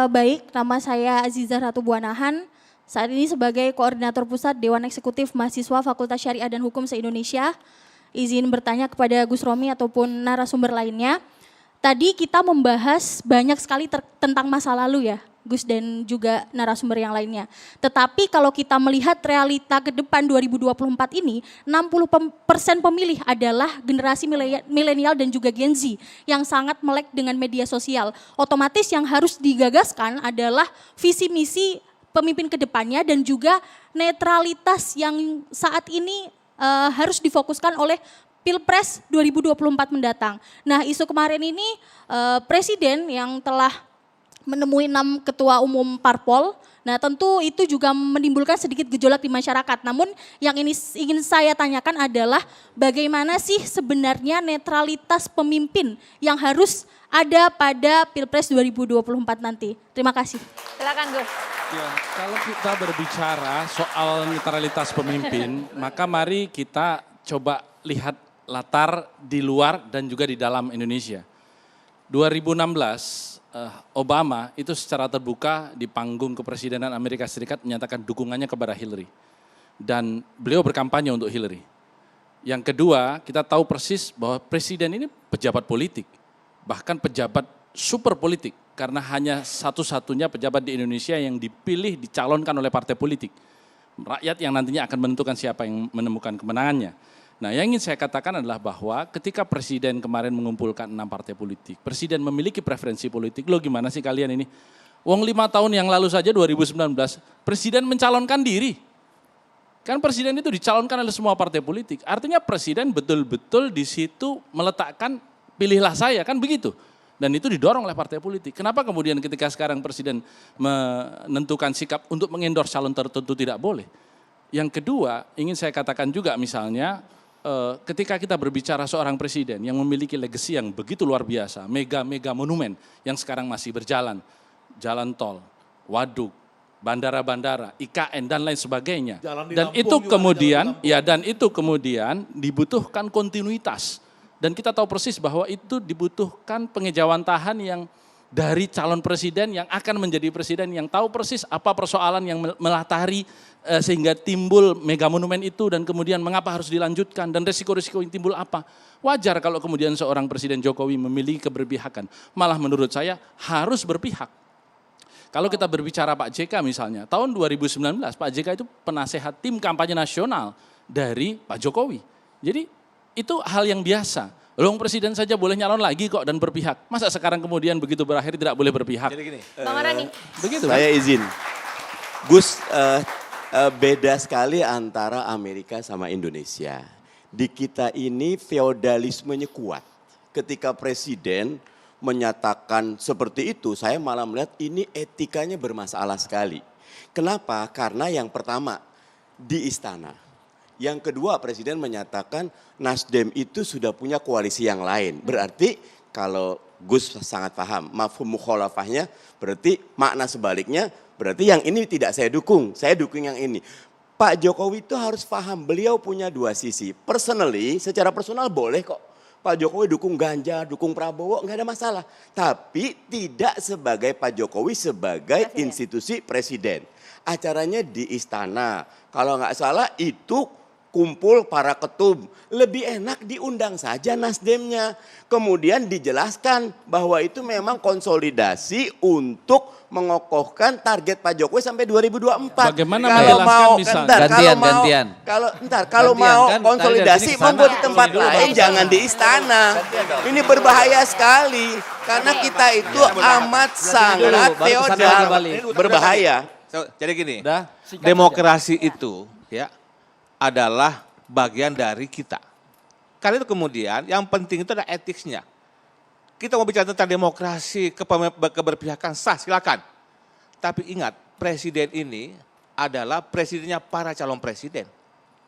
Baik, nama saya Aziza Ratu Buanahan. Saat ini sebagai Koordinator Pusat Dewan Eksekutif Mahasiswa Fakultas Syariah dan Hukum se-Indonesia. Izin bertanya kepada Gus Romi ataupun narasumber lainnya. Tadi kita membahas banyak sekali tentang masa lalu ya, Gus dan juga narasumber yang lainnya. Tetapi kalau kita melihat realita ke depan 2024 ini, 60% pemilih adalah generasi milenial dan juga Gen Z yang sangat melek dengan media sosial. Otomatis yang harus digagaskan adalah visi misi pemimpin ke depannya dan juga netralitas yang saat ini harus difokuskan oleh Pilpres 2024 mendatang. Nah, isu kemarin ini Presiden yang telah menemui 6 ketua umum parpol. Nah, tentu itu juga menimbulkan sedikit gejolak di masyarakat. Namun yang ini ingin saya tanyakan adalah bagaimana sih sebenarnya netralitas pemimpin yang harus ada pada Pilpres 2024 nanti. Terima kasih. Silakan Gus. Ya, kalau kita berbicara soal netralitas pemimpin, maka mari kita coba lihat latar di luar dan juga di dalam Indonesia. 2016 Obama itu secara terbuka di panggung kepresidenan Amerika Serikat menyatakan dukungannya kepada Hillary. Dan beliau berkampanye untuk Hillary. Yang kedua, kita tahu persis bahwa presiden ini pejabat politik, bahkan pejabat super politik, karena hanya satu-satunya pejabat di Indonesia yang dipilih, dicalonkan oleh partai politik. Rakyat yang nantinya akan menentukan siapa yang menemukan kemenangannya. Nah, yang ingin saya katakan adalah bahwa ketika Presiden kemarin mengumpulkan 6 partai politik, Presiden memiliki preferensi politik, lo gimana sih kalian ini? Wong 5 tahun yang lalu saja 2019, Presiden mencalonkan diri. Kan Presiden itu dicalonkan oleh semua partai politik. Artinya Presiden betul-betul di situ meletakkan pilihlah saya, kan begitu. Dan itu didorong oleh partai politik. Kenapa kemudian ketika sekarang Presiden menentukan sikap untuk mengendorse calon tertentu tidak boleh? Yang kedua, ingin saya katakan juga misalnya, ketika kita berbicara seorang presiden yang memiliki legacy yang begitu luar biasa, mega monumen yang sekarang masih berjalan, jalan tol, waduk, bandara-bandara, IKN dan lain sebagainya. Dan itu kemudian, dan itu kemudian dibutuhkan kontinuitas. Dan kita tahu persis bahwa itu dibutuhkan pengejawantahan yang dari calon presiden yang akan menjadi presiden yang tahu persis apa persoalan yang melatari sehingga timbul mega monumen itu dan kemudian mengapa harus dilanjutkan dan resiko-resiko yang timbul apa. Wajar kalau kemudian seorang Presiden Jokowi memiliki keberpihakan. Malah menurut saya harus berpihak. Kalau kita berbicara Pak JK misalnya, tahun 2019 Pak JK itu penasehat tim kampanye nasional dari Pak Jokowi. Jadi itu hal yang biasa. Loh, presiden saja boleh nyalon lagi kok dan berpihak. Masa sekarang kemudian begitu berakhir tidak boleh berpihak? Jadi gini, Bang Marani. Begitu. Saya izin. Gus, beda sekali antara Amerika sama Indonesia. Di kita ini feodalismenya kuat. Ketika presiden menyatakan seperti itu, saya malah melihat ini etikanya bermasalah sekali. Kenapa? Karena yang pertama, di istana. Yang kedua, presiden menyatakan Nasdem itu sudah punya koalisi yang lain. Berarti kalau Gus sangat paham, mafhum mukhalafahnya berarti makna sebaliknya, berarti yang ini tidak saya dukung yang ini. Pak Jokowi itu harus paham, beliau punya dua sisi. Personally, secara personal boleh kok. Pak Jokowi dukung Ganjar, dukung Prabowo, nggak ada masalah. Tapi tidak sebagai Pak Jokowi sebagai institusi presiden. Acaranya di istana. Kalau nggak salah itu kumpul para ketum, lebih enak diundang saja Nasdemnya. Kemudian dijelaskan bahwa itu memang konsolidasi untuk mengokohkan target Pak Jokowi sampai 2024. Bagaimana menjelaskan misalnya? Gantian. Kalau mau konsolidasi monggo di tempat lain, jangan di istana. Ini berbahaya sekali karena kita itu amat sangat feodal, berbahaya. Jadi gini, demokrasi itu ya adalah bagian dari kita. Karena itu kemudian yang penting itu adalah etiknya. Kita mau bicara tentang demokrasi, keberpihakan sah, silakan. Tapi ingat, presiden ini adalah presidennya para calon presiden.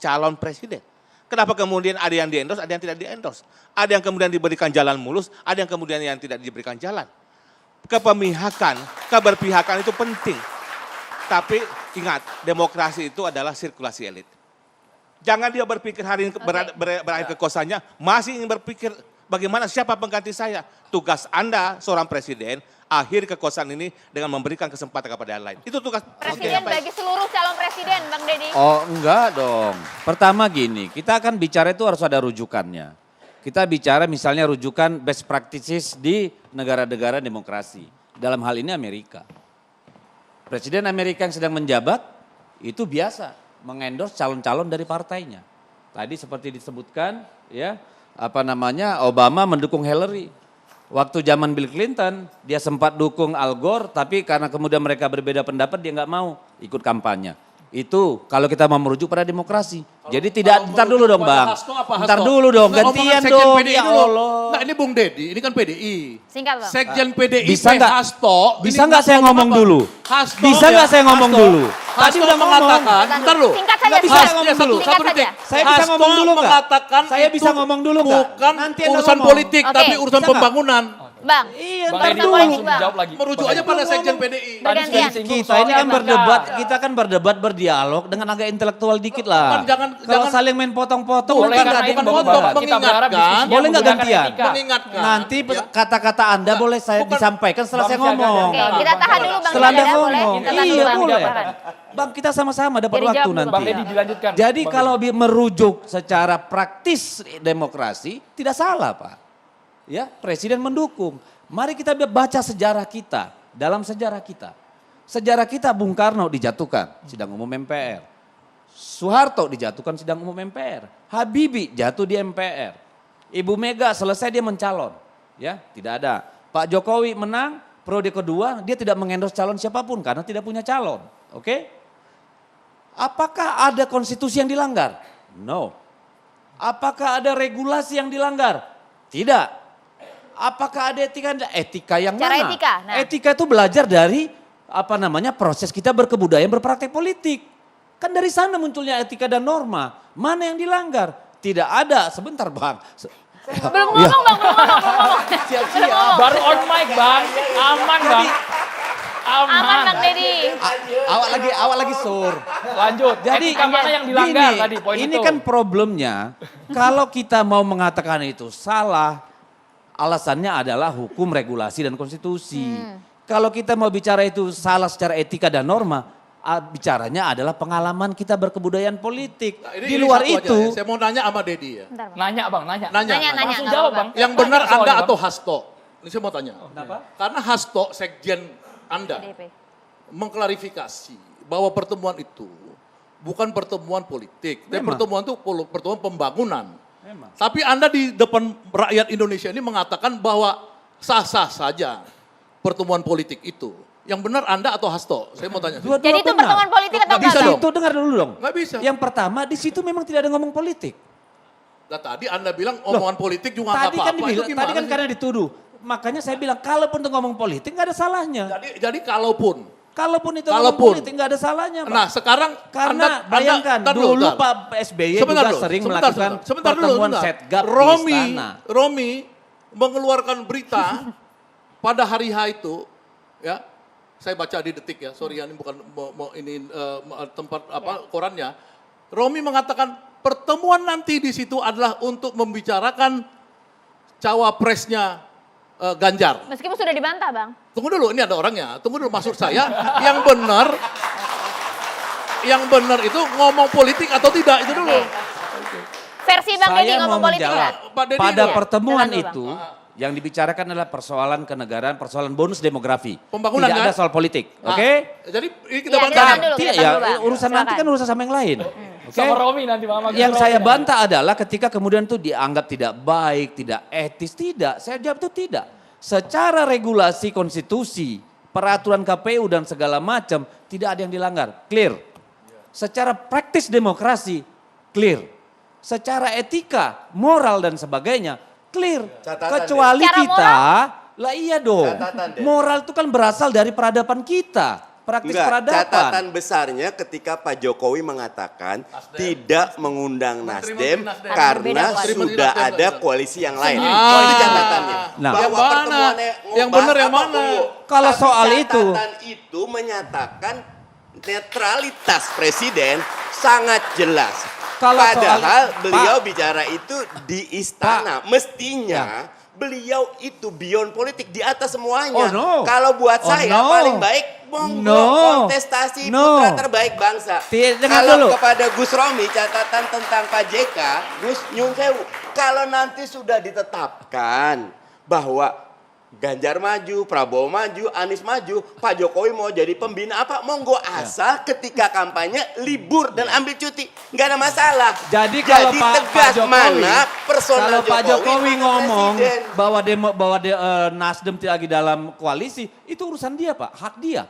Calon presiden. Kenapa kemudian ada yang di-endorse, ada yang tidak di-endorse. Ada yang kemudian diberikan jalan mulus, ada yang kemudian yang tidak diberikan jalan. Kepemihakan, keberpihakan itu penting. Tapi ingat, demokrasi itu adalah sirkulasi elit. Jangan dia berpikir hari ini berakhir kekuasaannya, masih ingin berpikir bagaimana siapa pengganti saya. Tugas Anda seorang presiden, akhir kekuasaan ini dengan memberikan kesempatan kepada yang lain. Itu tugas Presiden bagi seluruh calon presiden, Bang Deddy. Oh enggak dong. Pertama gini, kita akan bicara itu harus ada rujukannya. Kita bicara misalnya rujukan best practices di negara-negara demokrasi. Dalam hal ini Amerika. Presiden Amerika yang sedang menjabat itu biasa mengendorse calon-calon dari partainya. Tadi seperti disebutkan ya, Obama mendukung Hillary. Waktu zaman Bill Clinton dia sempat dukung Al Gore, tapi karena kemudian mereka berbeda pendapat dia nggak mau ikut kampanye. Itu kalau kita mau merujuk pada demokrasi. Jadi tidak, ntar dulu dong Bang. Ntar dulu dong, gantian dong. Ya Allah. Nah ini Bung Deddy, ini kan PDI. Singkat Bang. Sekjen PDI bisa nggak? Hasto. Bisa nggak saya ngomong dulu? Hasto, bisa nggak saya ngomong dulu? Tadi udah mengatakan, ntar lu. Singkat saja. Bisa ngomong dulu. Satu detik. Saya bisa ngomong dulu nggak? Mengatakan saya bisa ngomong dulu nggak? Bukan urusan politik, tapi urusan pembangunan. Bang, iya, ntar politik Bang. Merujuk aja pada Sekjen PDI. Bergantian. Kita ini kan berdebat, berdialog dengan agak intelektual dikit lah. Kalau saling main potong-potong, bukan potong, mengingatkan. Boleh nggak gantian? Mengingatkan. Nanti kata-kata Anda boleh saya disampaikan setelah saya ngomong. Oke, kita tahan dulu Bang. Setelah Anda Boleh? ngomong. Kita tahan dulu, Iya Bang. boleh. Bang kita sama-sama dapat waktu nanti. Jadi kalau merujuk secara praktis demokrasi tidak salah Pak. Ya, presiden mendukung. Mari kita baca sejarah kita. Dalam sejarah kita. Sejarah kita Bung Karno dijatuhkan, sidang umum MPR. Soeharto dijatuhkan sidang umum MPR. Habibie jatuh di MPR. Ibu Mega selesai dia mencalon. Ya, tidak ada. Pak Jokowi menang, periode kedua dia tidak mengendorse calon siapapun karena tidak punya calon. Oke? Apakah ada konstitusi yang dilanggar? No. Apakah ada regulasi yang dilanggar? Tidak. Apakah ada etika? Etika yang Cara mana? etika, nah. Etika itu belajar dari proses kita berkebudayaan berpraktek politik. Kan dari sana munculnya etika dan norma. Mana yang dilanggar? Tidak ada. Sebentar Bang. Belum ngomong Bang, belum ngomong. Siap-siap. Baru on mic Bang, aman Bang. Aman Bang Deddy. Awak lagi sur. Lanjut, Jadi etika mana yang dilanggar gini, tadi poin ini itu? kan problemnya. Kalau kita mau mengatakan itu salah, alasannya adalah hukum, regulasi, dan konstitusi. Kalau kita mau bicara itu salah secara etika dan norma, bicaranya adalah pengalaman kita berkebudayaan politik. Nah, di luar satu aja itu, ya. Saya mau nanya sama Dedi ya. Nanya Bang, nanya. Langsung Nggak jawab apa-apa. Bang. Yang benar Tanya soalnya, Anda Bang. atau Hasto? Ini saya mau tanya. Kenapa? Karena Hasto, sekjen Anda, mengklarifikasi bahwa pertemuan itu bukan pertemuan politik. Dan pertemuan itu pertemuan pembangunan. Memang. Tapi Anda di depan rakyat Indonesia ini mengatakan bahwa sah-sah saja pertemuan politik itu. Yang benar Anda atau Hasto? Saya mau tanya. Dua-dua Jadi itu benar. pertemuan politik atau Nggak bisa enggak? dong. Itu dengar dulu dong. Nggak bisa. Yang pertama di situ memang tidak ada ngomong politik. Nah, tadi Anda bilang omongan politik juga nggak Tadi kan apa-apa. dibilang, Itu tadi kan gimana karena dituduh. Makanya saya bilang kalaupun itu ngomong politik nggak ada salahnya. Jadi kalaupun itu ngomong politik nggak ada salahnya Pak. Nah sekarang Karena Anda, bayangkan ntar dulu ntar. Pak SBY Sebentar juga dulu, sering sebentar, melakukan sebentar dulu, pertemuan sebentar. setgap di istana. Romi mengeluarkan berita pada hari H itu, ya saya baca di Detik ya, sorry ya ini bukan tempat korannya. Romi mengatakan pertemuan nanti di situ adalah untuk membicarakan cawapresnya Ganjar. Meskipun sudah dibantah Bang. Tunggu dulu, ini ada orangnya. Tunggu dulu, maksud saya yang benar itu ngomong politik atau tidak itu dulu. Versi Bang Deddy ngomong politik nggak? Pada pertemuan Silakan dulu, Bang. itu yang dibicarakan adalah persoalan kenegaraan, persoalan bonus demografi. Pembangunan tidak kan? ada soal politik, Nah, oke? Jadi ini kita Iya, bantah. silakan dulu, Tidak silakan ya, dulu, Bang. urusan nanti Silakan. kan urusan sama yang lain. Oke? Sama Romi nanti Mama. Yang saya bantah adalah ketika kemudian itu dianggap tidak baik, tidak etis, tidak. Saya jawab itu tidak. Secara regulasi konstitusi, peraturan KPU dan segala macam tidak ada yang dilanggar, clear. Secara praktis demokrasi, clear. Secara etika, moral dan sebagainya, clear. Kecuali Cara kita, lah iya dong. Moral itu kan berasal dari peradaban kita. Praktis peradaban. Catatan besarnya ketika Pak Jokowi mengatakan tidak mengundang Nasdem karena sudah ada koalisi yang lain. Itu catatannya. Nah, Bahwa yang mana? pertemuannya Yang benar yang Pak mana? Prabowo. Kalau Tapi soal itu, catatan itu menyatakan netralitas presiden sangat jelas. Kalau Padahal soal- beliau Pak. bicara itu di istana. Mestinya beliau itu beyond politik, di atas semuanya. Oh, no. Kalau buat Oh, saya no. paling baik monggo No. kontestasi No. putra terbaik bangsa. Dengar Kalau dulu. kepada Gus Romi catatan tentang Pak JK, Gus Nyun Sewu, kalau nanti sudah ditetapkan bahwa Ganjar maju, Prabowo maju, Anies maju, Pak Jokowi mau jadi pembina apa, monggo asal ketika kampanye libur dan ambil cuti, nggak ada masalah. Jadi kalau Pak tegas Jokowi, mana personal kalau Pak Jokowi mana ngomong presiden. bahwa Nasdem tidak lagi dalam koalisi, itu urusan dia Pak, hak dia.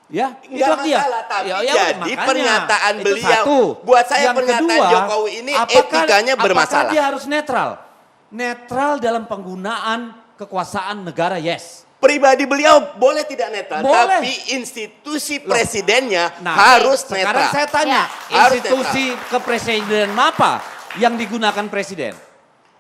Ya, itu Nggak hak dia. masalah, tapi Ya, jadi makanya, pernyataan itu beliau, satu. buat saya Yang pernyataan kedua, Jokowi ini etikanya bermasalah. Apakah dia harus netral? Netral dalam penggunaan kekuasaan negara, yes. Pribadi beliau boleh tidak netral, Boleh. tapi institusi presidennya Nah, harus sekarang netral. saya tanya, Harus institusi kepresidenan apa yang digunakan presiden?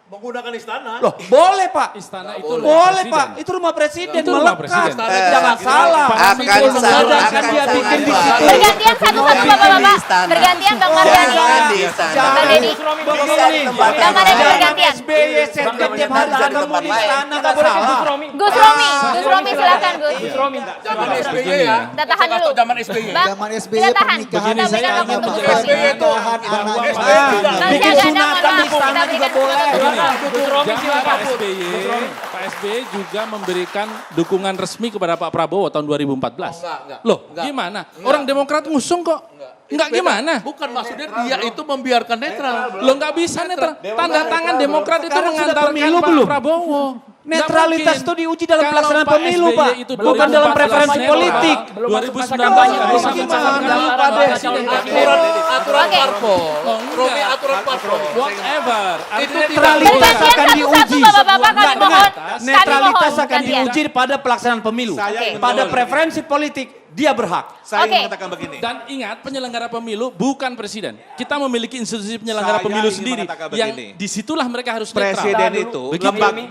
Menggunakan istana. Loh, boleh Pak. Istana itu Boleh Pak, itu rumah presiden. Itu rumah melekat. presiden. Jangan salah. Akan Itu sangat- mendadak kan akan dia sangat bikin di baik. situ. Bergantian satu-satu Bapak-Bapak. Bergantian Bang Mardhani. Jangan di istana. Jangan Deddy. Bisa di tempat Bang Mardhani lain. bergantian. SBY setgap tiap hari Bisa di ketemu tempat di lain. istana, Nggak nggak boleh salah. Gus Romi. Gus Romi silakan Gus. Gus Romi. Zaman SBY ya. Kita tahan dulu. Zaman SBY. Bang, Zaman SBY kita tahan. pernikahan Kita berikan waktu untuk Gus Romi. SBY itu anak-anak. SBY tidak Bang, Bikin jangan sunatan di mohon maaf. istana Kita juga berikan boleh. kesempatan untuk Gus Pak SBY juga memberikan dukungan resmi kepada Pak Prabowo tahun 2014. Loh, gimana? Orang Demokrat ngusung kok. Enggak gimana? Bukan maksudnya dia itu membiarkan netral. Lo nggak bisa netral. Tanda tangan Demokrat itu mengantarkan Pak Prabowo. Netralitas itu diuji dalam pelaksanaan pemilu, Pak. Bukan dalam preferensi politik. 2019 aturan parpol. Romi aturan parpol. Whatever. Itu netralitas akan diuji. Netralitas akan diuji pada pelaksanaan pemilu. Pada preferensi politik dia berhak. Saya mengatakan begini. Dan ingat, penyelenggara pemilu bukan presiden. Kita memiliki institusi penyelenggara pemilu sendiri. Yang disitulah mereka harus netral. Presiden itu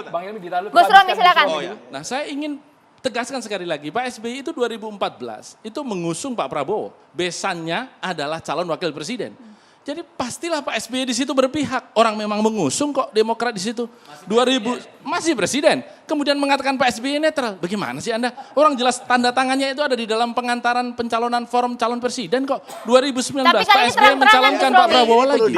Bang Ilmi ditahan dulu. Gus Romi silakan. Nah, saya ingin tegaskan sekali lagi, Pak SBY itu 2014 itu mengusung Pak Prabowo. Besannya adalah calon wakil presiden. Jadi pastilah Pak SBY di situ berpihak. Orang memang mengusung kok Demokrat di situ. Masih presiden. Kemudian mengatakan Pak SBY netral. Bagaimana sih Anda? Orang jelas tanda tangannya itu ada di dalam pengantaran pencalonan form calon presiden kok. 2019 Pak SBY mencalonkan Pak Prabowo lagi.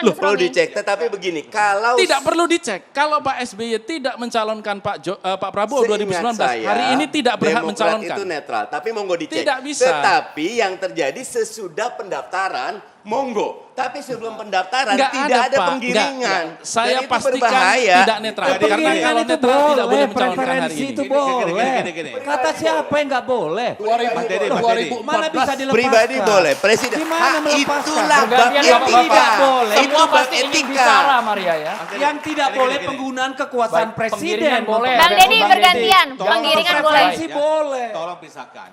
Loh, perlu dicek. Tetapi begini, kalau tidak perlu dicek. Kalau Pak SBY tidak mencalonkan Pak Prabowo 2019, hari ini tidak berhak mencalonkan. Demokrat itu netral, tapi monggo dicek. Tidak bisa. Tetapi yang terjadi sesudah pendaftaran, monggo. Tapi sebelum pendaftaran tidak ada penggiringan. Saya itu pastikan berbahaya. tidak netral. Karena kalau netral tidak boleh mencalonkan hari ini. Itu boleh. Kata siapa yang nggak boleh? 2014 mana bisa dilepaskan? Pribadi boleh, presiden. Gimana melepaskan? Itulah bab etika. Itu bab etika. Maria ya. Yang tidak boleh penggunaan kekuasaan presiden. Boleh. Bang Deddy bergantian. Penggiringan boleh. Boleh. Tolong pisahkan.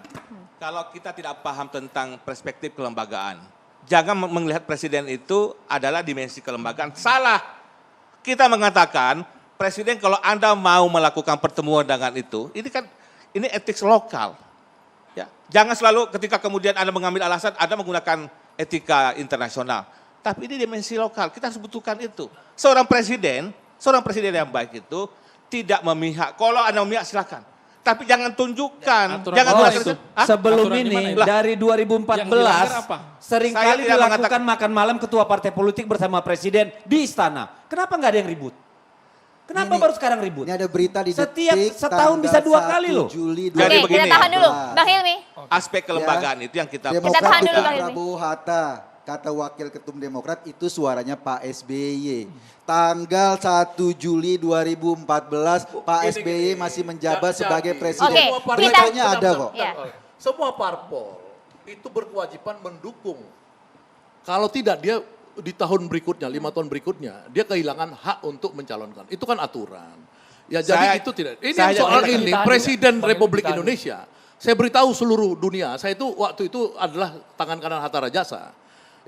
Kalau kita tidak paham tentang perspektif kelembagaan, jangan melihat presiden itu adalah dimensi kelembagaan. Salah. Kita mengatakan presiden kalau Anda mau melakukan pertemuan dengan itu, ini etik lokal. Ya. Jangan selalu ketika kemudian Anda mengambil alasan Anda menggunakan etika internasional. Tapi ini dimensi lokal, kita harus butuhkan itu. Seorang presiden yang baik itu tidak memihak. Kalau Anda memihak silakan. Tapi jangan tunjukkan. Sebelum ini dari 2014 seringkali dilakukan makan malam ketua partai politik bersama presiden di istana. Kenapa nggak ada yang ribut? Kenapa baru sekarang ribut? Ini ada berita di setiap Detik, setahun bisa 2 kali loh. Juli Jadi Oke, kita tahan dulu. Bang Hilmi. Aspek kelembagaan itu yang kita tahan dulu, Bang Hilmi. Prabowo Hatta. Kata Wakil Ketum Demokrat itu suaranya Pak SBY. Tanggal 1 Juli 2014 Pak SBY masih menjabat sebagai presiden. Beritanya ada kok. Semua parpol itu berkewajiban mendukung. Kalau tidak dia di tahun berikutnya, 5 tahun berikutnya, dia kehilangan hak untuk mencalonkan. Itu kan aturan. Ya jadi itu tidak. Ini soal ini Presiden Republik Indonesia. Saya beritahu seluruh dunia, saya itu waktu itu adalah tangan kanan Hatta Rajasa.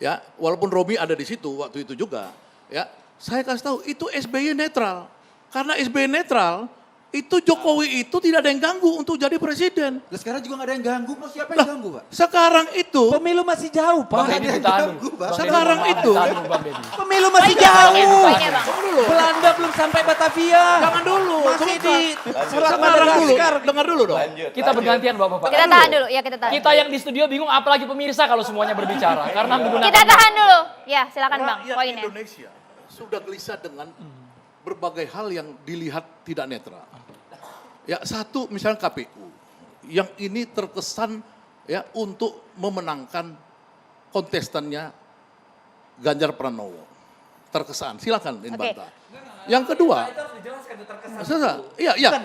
Ya, walaupun Romi ada di situ waktu itu juga, ya, saya kasih tahu itu SBY netral. Karena SBY netral, itu Jokowi itu tidak ada yang ganggu untuk jadi presiden. Nah, sekarang juga nggak ada yang ganggu, siapa yang ganggu, Pak? Sekarang itu pemilu masih jauh, Pak. Sekarang itu pemilu masih jauh. Belanda belum sampai Batavia. Jangan dulu. Masih di Selat Madagaskar. Dengar dulu dong. Kita bergantian Bapak-Bapak. Kita tahan dulu. Ya, kita tahan. Kita yang di studio bingung apalagi pemirsa kalau semuanya berbicara karena menggunakan. Kita tahan dulu. Ya, silakan Bang. Rakyat Poinnya. Indonesia sudah gelisah dengan berbagai hal yang dilihat tidak netral. Ya, satu misalnya KPU yang ini terkesan ya untuk memenangkan kontestannya Ganjar Pranowo. Terkesan. Silakan bantah. Yang kedua, Bukan,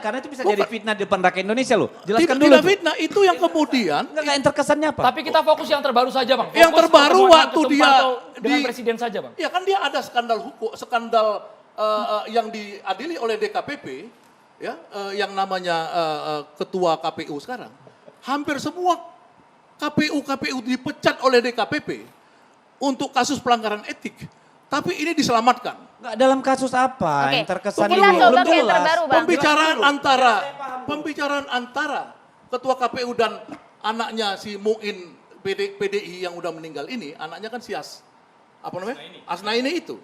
karena itu bisa jadi fitnah di depan rakyat Indonesia loh. Jelaskan dulu. Tidak fitnah, itu yang kemudian. Enggak yang terkesannya apa? Tapi kita fokus yang terbaru saja Bang. Yang terbaru waktu dia dengan presiden saja Bang. Ya kan dia ada skandal hukum, skandal yang diadili oleh DKPP, ya, yang namanya ketua KPU sekarang. Hampir semua KPU dipecat oleh DKPP untuk kasus pelanggaran etik. Tapi ini diselamatkan. Enggak dalam kasus apa yang terkesan ini belum jelas. Pembicaraan antara ketua KPU dan anaknya si Muin PDI yang udah meninggal ini, anaknya kan si Asnaini itu.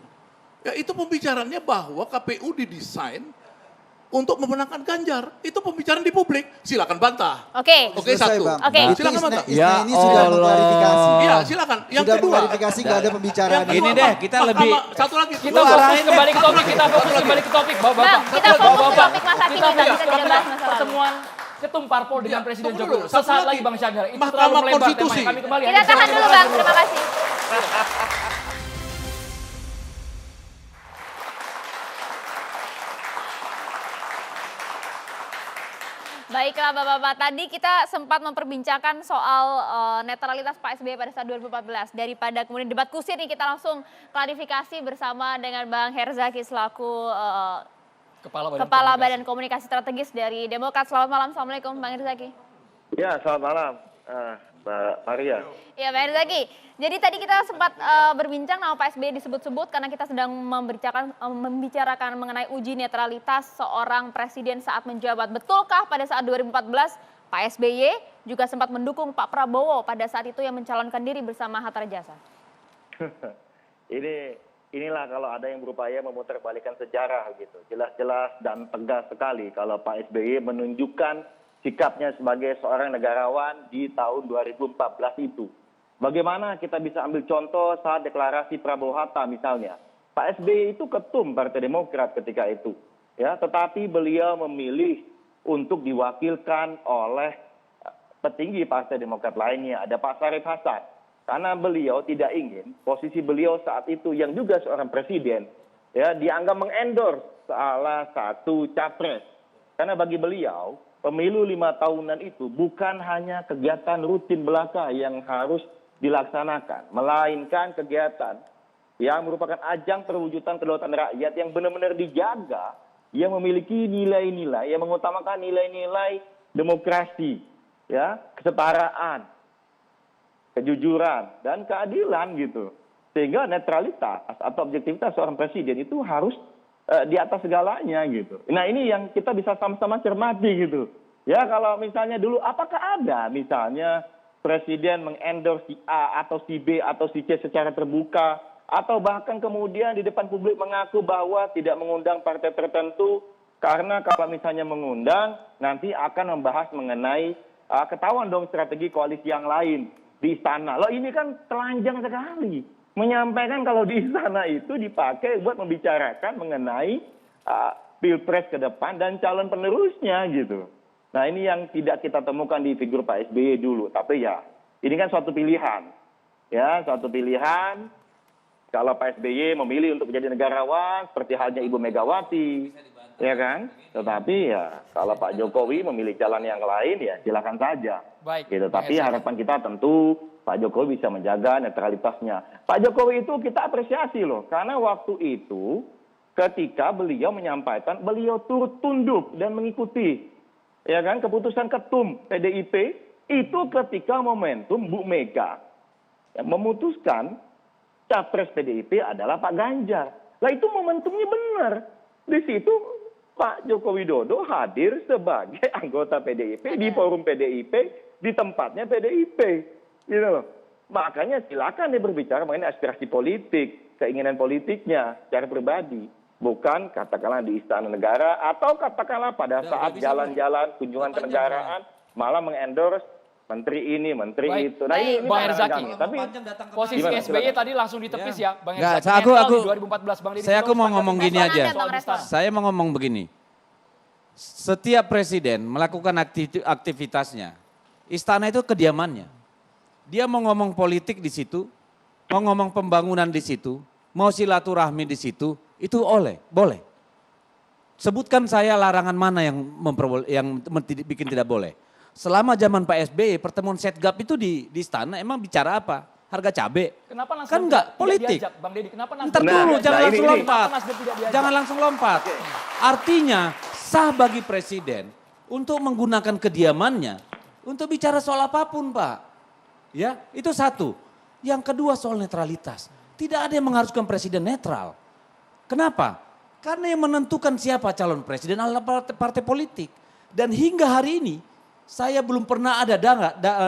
Ya itu pembicaraannya bahwa KPU didesain untuk memenangkan Ganjar. Itu pembicaraan di publik. Silakan bantah. Oke. Oke, satu. Oke. Silakan bantah. Ya ini sudah mengklarifikasi. Iya, silakan. Yang Sudah kedua. mengklarifikasi nggak ada pembicaraan. Ini deh, kita lebih. Satu lagi. Kita fokus kembali ke topik, Bapak. Kita fokus ke topik Mas Hakim, kita tidak bahas masalah lalu. Pertemuan Ketum Parpol dengan Presiden tunggu Jokowi. dulu, satu Sesaat lagi. lagi Bang Syahgar. Itu Mahkamah terlalu melebar Konstitusi. temanya. Kami kembali. Kita tahan dulu Bang, terima kasih. Baiklah Bapak-Bapak, tadi kita sempat memperbincangkan soal netralitas Pak SBY pada saat 2014. Daripada kemudian debat kusir nih, kita langsung klarifikasi bersama dengan Bang Herzaki selaku Kepala Badan Komunikasi Strategis dari Demokrat. Selamat malam, Assalamualaikum Bang Herzaki. Ya, selamat malam Mbak Maria. Ya Bang Herzaki, jadi tadi kita sempat berbincang nama Pak SBY disebut-sebut karena kita sedang membicarakan mengenai uji netralitas seorang presiden saat menjabat. Betulkah pada saat 2014 Pak SBY juga sempat mendukung Pak Prabowo pada saat itu yang mencalonkan diri bersama Hatta Rajasa? Inilah kalau ada yang berupaya memutarbalikkan sejarah gitu. Jelas-jelas dan tegas sekali kalau Pak SBY menunjukkan sikapnya sebagai seorang negarawan di tahun 2014 itu. Bagaimana kita bisa ambil contoh saat deklarasi Prabowo Hatta misalnya. Pak SBY itu ketum Partai Demokrat ketika itu. Ya, tetapi beliau memilih untuk diwakilkan oleh petinggi Partai Demokrat lainnya. Ada Pak Syarif Hasan. Karena beliau tidak ingin posisi beliau saat itu yang juga seorang presiden ya dianggap mengendorse salah satu capres. Karena bagi beliau pemilu 5 tahunan itu bukan hanya kegiatan rutin belaka yang harus dilaksanakan, melainkan kegiatan yang merupakan ajang perwujudan kedaulatan rakyat yang benar-benar dijaga, yang memiliki nilai-nilai, yang mengutamakan nilai-nilai demokrasi, ya, kesetaraan, kejujuran, dan keadilan gitu. Sehingga netralitas atau objektivitas seorang presiden itu harus di atas segalanya gitu. Nah ini yang kita bisa sama-sama cermati gitu. Ya kalau misalnya dulu apakah ada misalnya presiden mengendorse si A atau si B atau si C secara terbuka, atau bahkan kemudian di depan publik mengaku bahwa tidak mengundang partai tertentu karena kalau misalnya mengundang nanti akan membahas mengenai ketahuan dong strategi koalisi yang lain di istana. Loh ini kan telanjang sekali menyampaikan kalau di istana itu dipakai buat membicarakan mengenai pilpres ke depan dan calon penerusnya gitu. Nah ini yang tidak kita temukan di figur Pak SBY dulu. Tapi ya ini kan suatu pilihan. Ya suatu pilihan kalau Pak SBY memilih untuk menjadi negarawan seperti halnya Ibu Megawati. Ya kan? Tetapi ya kalau Pak Jokowi memilih jalan yang lain ya silakan saja. Baik. Gitu. Tapi harapan kita tentu Pak Jokowi bisa menjaga netralitasnya. Pak Jokowi itu kita apresiasi loh. Karena waktu itu ketika beliau menyampaikan beliau turut tunduk dan mengikuti ya kan keputusan ketum PDIP itu ketika momentum Bu Mega yang memutuskan capres PDIP adalah Pak Ganjar. Lah itu momentumnya benar. Di situ Pak Joko Widodo hadir sebagai anggota PDIP di forum PDIP di tempatnya PDIP. Gitu loh. Makanya silakan dia berbicara mengenai aspirasi politik, keinginan politiknya secara pribadi. Bukan katakanlah di Istana Negara atau katakanlah pada saat jalan-jalan kunjungan kenegaraan malah mengendorse menteri ini, menteri itu. Nah ini Bang Herzaki, tapi posisi SBY tadi langsung ditepis ya Bang Nggak, Herzaki. aku 2014 Bang Deddy. Saya mau ngomong gini aja. Saya mau ngomong begini. Setiap presiden melakukan aktivitasnya, istana itu kediamannya. Dia mau ngomong politik di situ, mau ngomong pembangunan di situ, mau silaturahmi di situ, itu boleh. Sebutkan saya larangan mana yang bikin tidak boleh. Selama zaman Pak SBY, pertemuan Setgap itu di istana emang bicara apa? Harga cabai? Kenapa Nasdem Kan enggak, tidak politik. diajak, Bang Deddy? Kenapa Nasdem Ntar dulu, tidak jangan diajak? langsung lompat. Kenapa Nasdem tidak diajak? Jangan langsung lompat. Artinya sah bagi presiden untuk menggunakan kediamannya untuk bicara soal apapun Pak. Ya, itu satu. Yang kedua soal netralitas. Tidak ada yang mengharuskan presiden netral. Kenapa? Karena yang menentukan siapa calon presiden adalah partai politik. Dan hingga hari ini saya belum pernah ada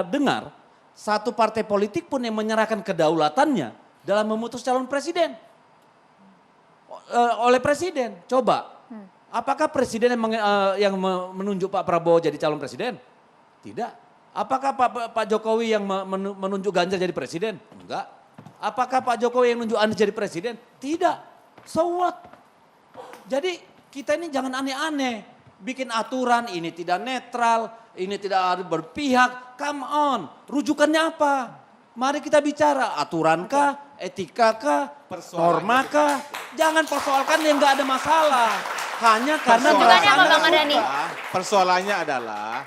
dengar satu partai politik pun yang menyerahkan kedaulatannya dalam memutus calon presiden oleh presiden. Coba Apakah presiden yang menunjuk Pak Prabowo jadi calon presiden? Tidak. Apakah Pak Jokowi yang menunjuk Ganjar jadi presiden? Enggak. Apakah Pak Jokowi yang menunjuk Anies jadi presiden? Tidak. So what? Jadi kita ini jangan aneh-aneh. Bikin aturan, ini tidak netral, ini tidak berpihak. Come on, rujukannya apa? Mari kita bicara, aturan kah, etika kah, norma kah? Jangan persoalkan yang nggak ada masalah. Hanya karena persoalannya adalah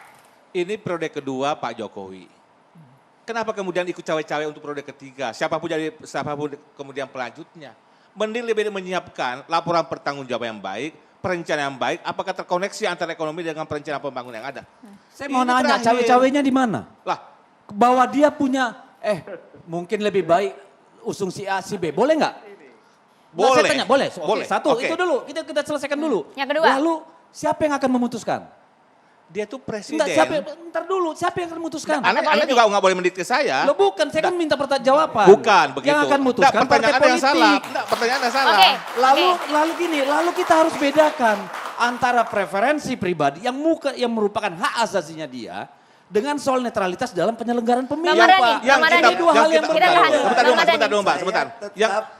ini periode kedua Pak Jokowi. Kenapa kemudian ikut cawe-cawe untuk periode ketiga? Siapapun kemudian pelanjutnya. Mending lebih menyiapkan laporan pertanggungjawaban yang baik, perencanaan yang baik, apakah terkoneksi antara ekonomi dengan perencanaan pembangunan yang ada? Saya mau nanya, cawe-cawenya di mana? Lah, bahwa dia punya, mungkin lebih baik usung si A, si B, boleh nggak? Boleh. Saya tanya, boleh. Boleh. Satu, Oke. itu dulu, kita selesaikan dulu. Yang kedua. Lalu, siapa yang akan memutuskan? Dia tuh presiden. Ntar dulu, siapa yang akan memutuskan? Anda juga nggak boleh mendikte saya. Loh bukan, saya kan minta jawaban. Bukan begitu. Yang akan memutuskan partai politik. Yang salah. Pertanyaan Anda salah. Lalu gini, lalu kita harus bedakan antara preferensi pribadi yang merupakan hak asasinya dia dengan soal netralitas dalam penyelenggaraan pemilu. Ini dua hal yang berbeda. Sebentar.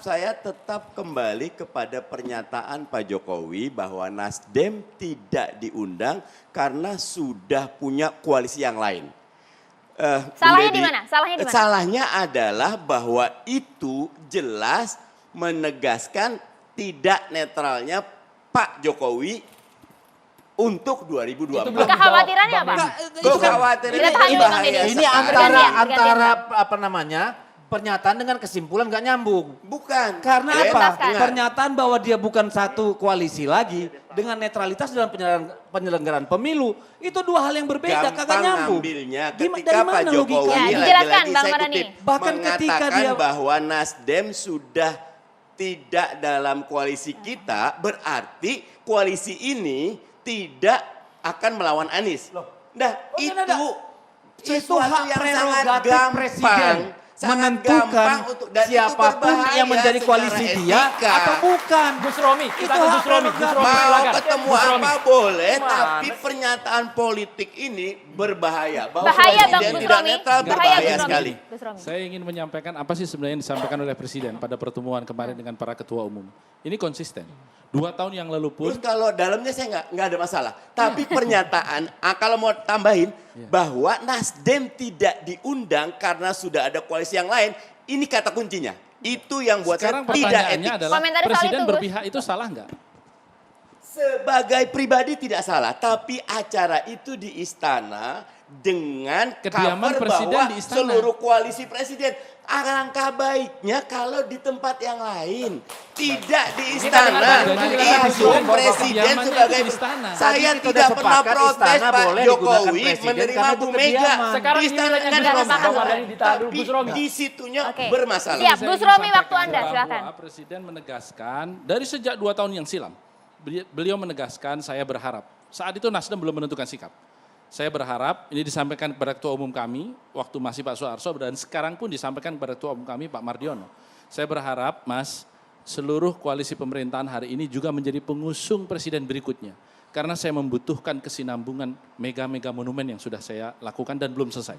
Saya tetap kembali kepada pernyataan Pak Jokowi bahwa Nasdem tidak diundang karena sudah punya koalisi yang lain. Salahnya di mana? Salahnya adalah bahwa itu jelas menegaskan tidak netralnya Pak Jokowi untuk 2024. Kekhawatirannya apa? Itu kekhawatirannya ini antara apa namanya pernyataan dengan kesimpulan gak nyambung. Bukan. Karena apa? Pernyataan bahwa dia bukan satu koalisi lagi dengan netralitas dalam penyelenggaraan pemilu itu dua hal yang berbeda. Kagak nyambung. Ngambilnya ketika Pak Jokowi lagi-lagi saya kutip bahkan ketika dia bahwa Nasdem sudah tidak dalam koalisi kita, berarti koalisi ini tidak akan melawan Anies. Nah itu hak prerogatif presiden menentukan siapapun yang menjadi koalisi dia atau bukan. Gus Romi, kita ke Gus Romi. Mau ketemu apa boleh, tapi pernyataan politik ini berbahaya. Bahwa presiden tidak netral berbahaya sekali. Saya ingin menyampaikan apa sih sebenarnya yang disampaikan oleh Presiden pada pertemuan kemarin dengan para ketua umum. Ini konsisten. 2 tahun yang lalu pun. Terus kalau dalamnya saya nggak ada masalah. Tapi pernyataan, kalau mau tambahin bahwa Nasdem tidak diundang karena sudah ada koalisi yang lain, ini kata kuncinya. Itu yang buat sekarang saya tidak etik. Adalah Presiden berpihak itu salah nggak? Sebagai pribadi tidak salah, tapi acara itu di istana dengan kediaman cover presiden bahwa di istana. Seluruh koalisi presiden. Alangkah baiknya kalau di tempat yang lain, tidak di istana. Itu presiden sebagai istana. Saya tidak pernah protes Pak Jokowi menerima Bu Mega. Sekarang di istana kan ada masalah. Tapi di situnya bermasalah. Siap, Gus Romi waktu Anda silakan. Presiden menegaskan dari sejak 2 tahun yang silam, beliau menegaskan saya berharap. Saat itu Nasdem belum menentukan sikap. Saya berharap ini disampaikan kepada Ketua Umum kami, waktu masih Pak Soeharto, dan sekarang pun disampaikan kepada Ketua Umum kami, Pak Mardiono. Saya berharap, Mas, seluruh koalisi pemerintahan hari ini juga menjadi pengusung presiden berikutnya. Karena saya membutuhkan kesinambungan mega-mega monumen yang sudah saya lakukan dan belum selesai.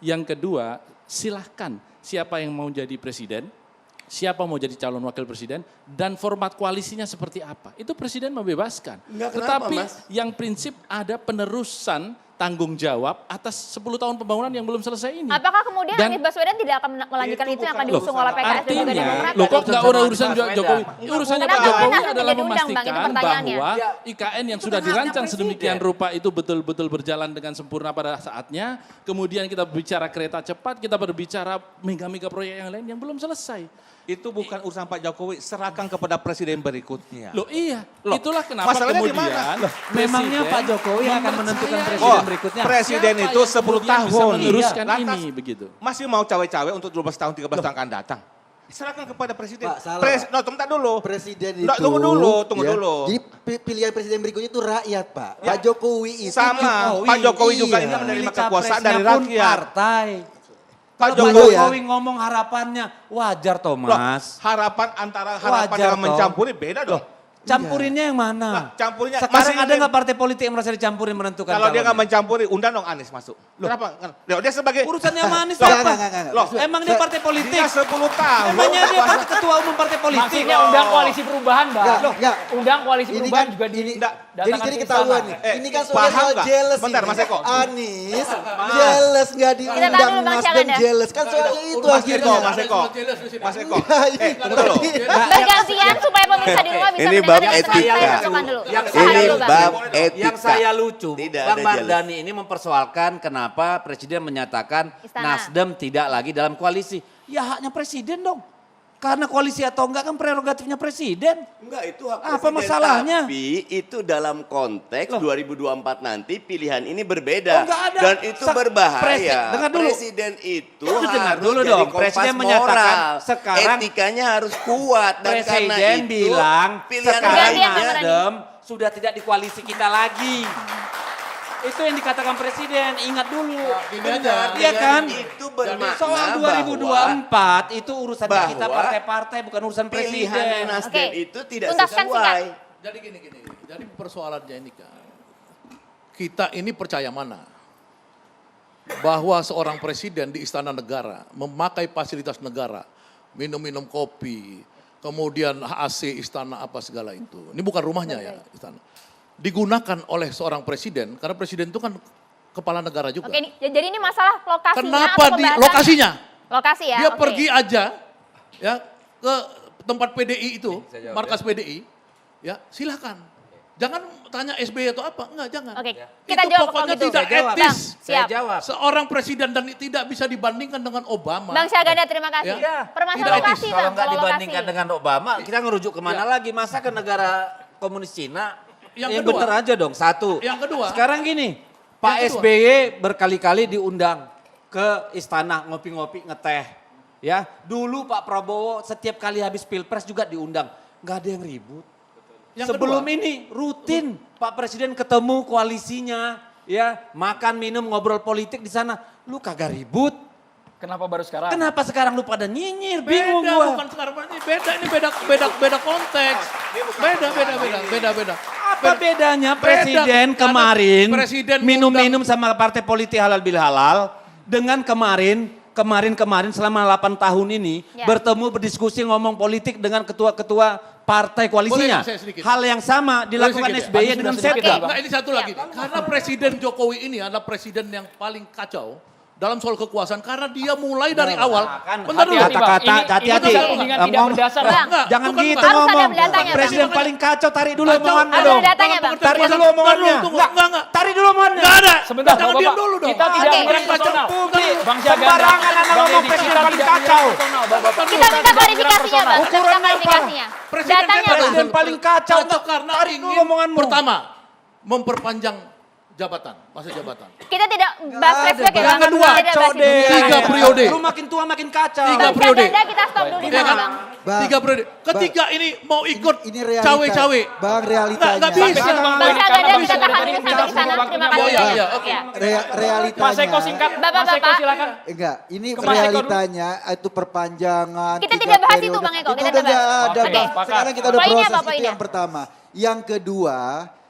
Yang kedua, silahkan siapa yang mau jadi presiden, siapa mau jadi calon wakil presiden, dan format koalisinya seperti apa. Itu presiden membebaskan. Tetapi yang prinsip ada penerusan tanggung jawab atas 10 tahun pembangunan yang belum selesai ini. Apakah kemudian Anies Baswedan tidak akan melanjutkan itu yang akan diusung oleh PKS dan juga Demokrat? Loh kok nggak urusan Jokowi? Urusannya Pak Jokowi adalah memastikan bahwa IKN yang sudah dirancang sedemikian rupa itu betul-betul berjalan dengan sempurna pada saatnya. Kemudian kita berbicara kereta cepat, kita berbicara mega-mega proyek yang lain yang belum selesai. Itu bukan urusan Pak Jokowi, serahkan kepada presiden berikutnya. Loh iya, itulah kenapa kemudian memangnya Pak Jokowi akan menentukan presiden berikutnya. Presiden itu 10 tahun meneruskan ini begitu. Masih mau cawe-cawe untuk 12 tahun, 13 tahun akan datang. Serahkan kepada presiden. Pak, salah. Tunggu dulu. Presiden itu. Tunggu dulu. Jadi pilihan presiden berikutnya itu rakyat, Pak. Pak Jokowi itu. Sama, Pak Jokowi juga ini menerima kekuasaan dari rakyat. Partai. Pak Jokowi ngomong harapannya wajar Thomas. Harapan antara harapan dengan mencampuri beda dong. Campurinnya yang mana? Campurinnya Sekarang masih ada nggak partai politik yang merasa dicampurin menentukan kalau dia nggak calonnya? mencampuri, undang dong Anies masuk. Kenapa? Loh, dia sebagai Urusannya sama Anies Loh, apa? Loh, Emang dia partai politik? Dia 10 tahun. Emangnya dia partai ketua umum partai politik? Maksudnya undang koalisi perubahan, Bang. Enggak. Undang koalisi Ini perubahan kan- juga di Jadi ketahuan nih. Ini kan soal paham nggak? jealous Bentar, ini. Mas Eko. Anies jealous nggak Kita tahan diundang dulu, Bang Nasdem Syaganda. jealous. Kan soalnya itu Mas akhirnya. Eko, Mas Eko. Mas Eko. Tunggu dulu. Bergantian supaya pemirsa di rumah bisa Ini mendengar bab dengan tenang. etika. Saya masukkan dulu. Yang Tahan Ini dulu, Bang. bab etika. Yang saya lucu, Tidak Bang ada jealous. Mardhani ini mempersoalkan kenapa Presiden menyatakan Istana. Nasdem tidak lagi dalam koalisi. Ya haknya Presiden dong. Karena koalisi atau enggak kan prerogatifnya Presiden. Enggak, itu hak Apa presiden, masalahnya? Tapi itu dalam konteks 2024 nanti pilihan ini berbeda. Oh, enggak ada. Dan itu berbahaya. Dengar dulu. Presiden itu Dengar harus dulu jadi dong. kompas Presiden moral. menyatakan sekarang etikanya harus kuat. Dan karena Presiden itu bilang pilihan sekarang lainnya Nasdem sudah tidak di koalisi kita lagi. Itu yang dikatakan Presiden, ingat dulu. Benar, Iya kan? itu bermakna Soal 2024 itu urusan kita bahwa partai-partai bukan urusan pilihan Presiden. Nasdem itu tidak Tuntaskan sesuai. Jadi gini. Jadi persoalannya ini kan, kita ini percaya mana? Bahwa seorang presiden di istana negara memakai fasilitas negara, minum-minum kopi, kemudian AC istana apa segala itu. Ini bukan rumahnya ya istana. Digunakan oleh seorang presiden, karena presiden itu kan kepala negara juga. Oke, jadi ini masalah lokasinya Kenapa atau di pembahasannya? lokasinya? Lokasi ya, Dia oke. pergi aja ya ke tempat PDI itu, markas PDI, ya silakan. Jangan tanya SBY atau apa, enggak jangan. Oke, kita Itu jawab pokoknya kalau gitu. tidak Saya jawab. etis. Bang, siap. Seorang presiden dan tidak bisa dibandingkan dengan Obama. Bang Syaganda, terima kasih. Ya. Permasalahan Tidak lokasi, etis. Bang. Kalau nggak Kalau dibandingkan lokasi. dengan Obama, kita ngerujuk kemana lagi? Masa ke negara komunis Cina? Yang Bener kedua. aja dong, satu. Yang kedua. Sekarang gini, Pak Yang kedua. SBY berkali-kali diundang ke istana ngopi-ngopi ngeteh. Ya, dulu Pak Prabowo setiap kali habis pilpres juga diundang. Nggak ada yang ribut. Yang Sebelum kedua. ini rutin Pak Presiden ketemu koalisinya, ya makan minum ngobrol politik di sana. Lu kagak ribut. Kenapa baru sekarang? Kenapa sekarang lu pada nyinyir? Bingung gua. Bukan sekarang ini beda konteks. Beda. Apa bedanya presiden kemarin minum-minum sama partai politik halal bil halal dengan kemarin selama 8 tahun ini bertemu berdiskusi ngomong politik dengan ketua-ketua partai koalisinya. Boleh, saya sedikit. Hal yang sama dilakukan Boleh sedikit, SBY ya? dengan Oke. Setgap. Nah, ini satu lagi. Karena Presiden Jokowi ini adalah presiden yang paling kacau dalam soal kekuasaan karena dia mulai dari awal. Bentar dulu. Hati-hati. Tudingan tidak berdasar, Bang. Jangan bukan, gitu bukan. Harus ada ngomong. datanya, Bang. Presiden paling kacau, tarik dulu Kacau, omongannya ada dong. datanya, Bang. Tarik dulu omongannya. Enggak. Tarik dulu omongannya. Enggak ada. Sebentar, Jangan Bapak. diam dulu dong. Kita tidak Oke. menyerang personal. Bang Syaganda, Sembarangan Anda Bang ngomong Deddy, presiden kita paling tidak kacau. menyerang personal, Bapak. Kita minta klarifikasinya, Bang. Kita minta klarifikasinya. Datanya, Bang. Presiden paling kacau. Kacau karena Tarik dulu ingin omonganmu. pertama memperpanjang jabatan, masa jabatan. Kita tidak bahas flashback ya, Bang. Yang kedua, Kita tidak bahas itu. 3 periode. Lu makin tua makin kacau. 3 Bang periode. Syaganda, kita stop dulu di Iya sana, kan? Bang. 3 periode. Ketiga ini mau ikut Ini realita. cawe-cawe. Bang, realitanya. Nggak bisa. Bang Syaganda, kita tahan dulu sampai di sana. Terima kasih. Iya, oke. Iya. Realitanya. Mas Eko singkat, Bapak, Mas Eko Bapak. silakan. Enggak, ini Ke Mas Eko realitanya itu perpanjangan. Kita 3 tidak bahas itu, periode. Bang Eko, Itu kita udah tidak nggak bahas. ada, Oke. Bang. Sekarang kita udah Poinnya proses, apa itu poinnya? yang pertama. Yang kedua,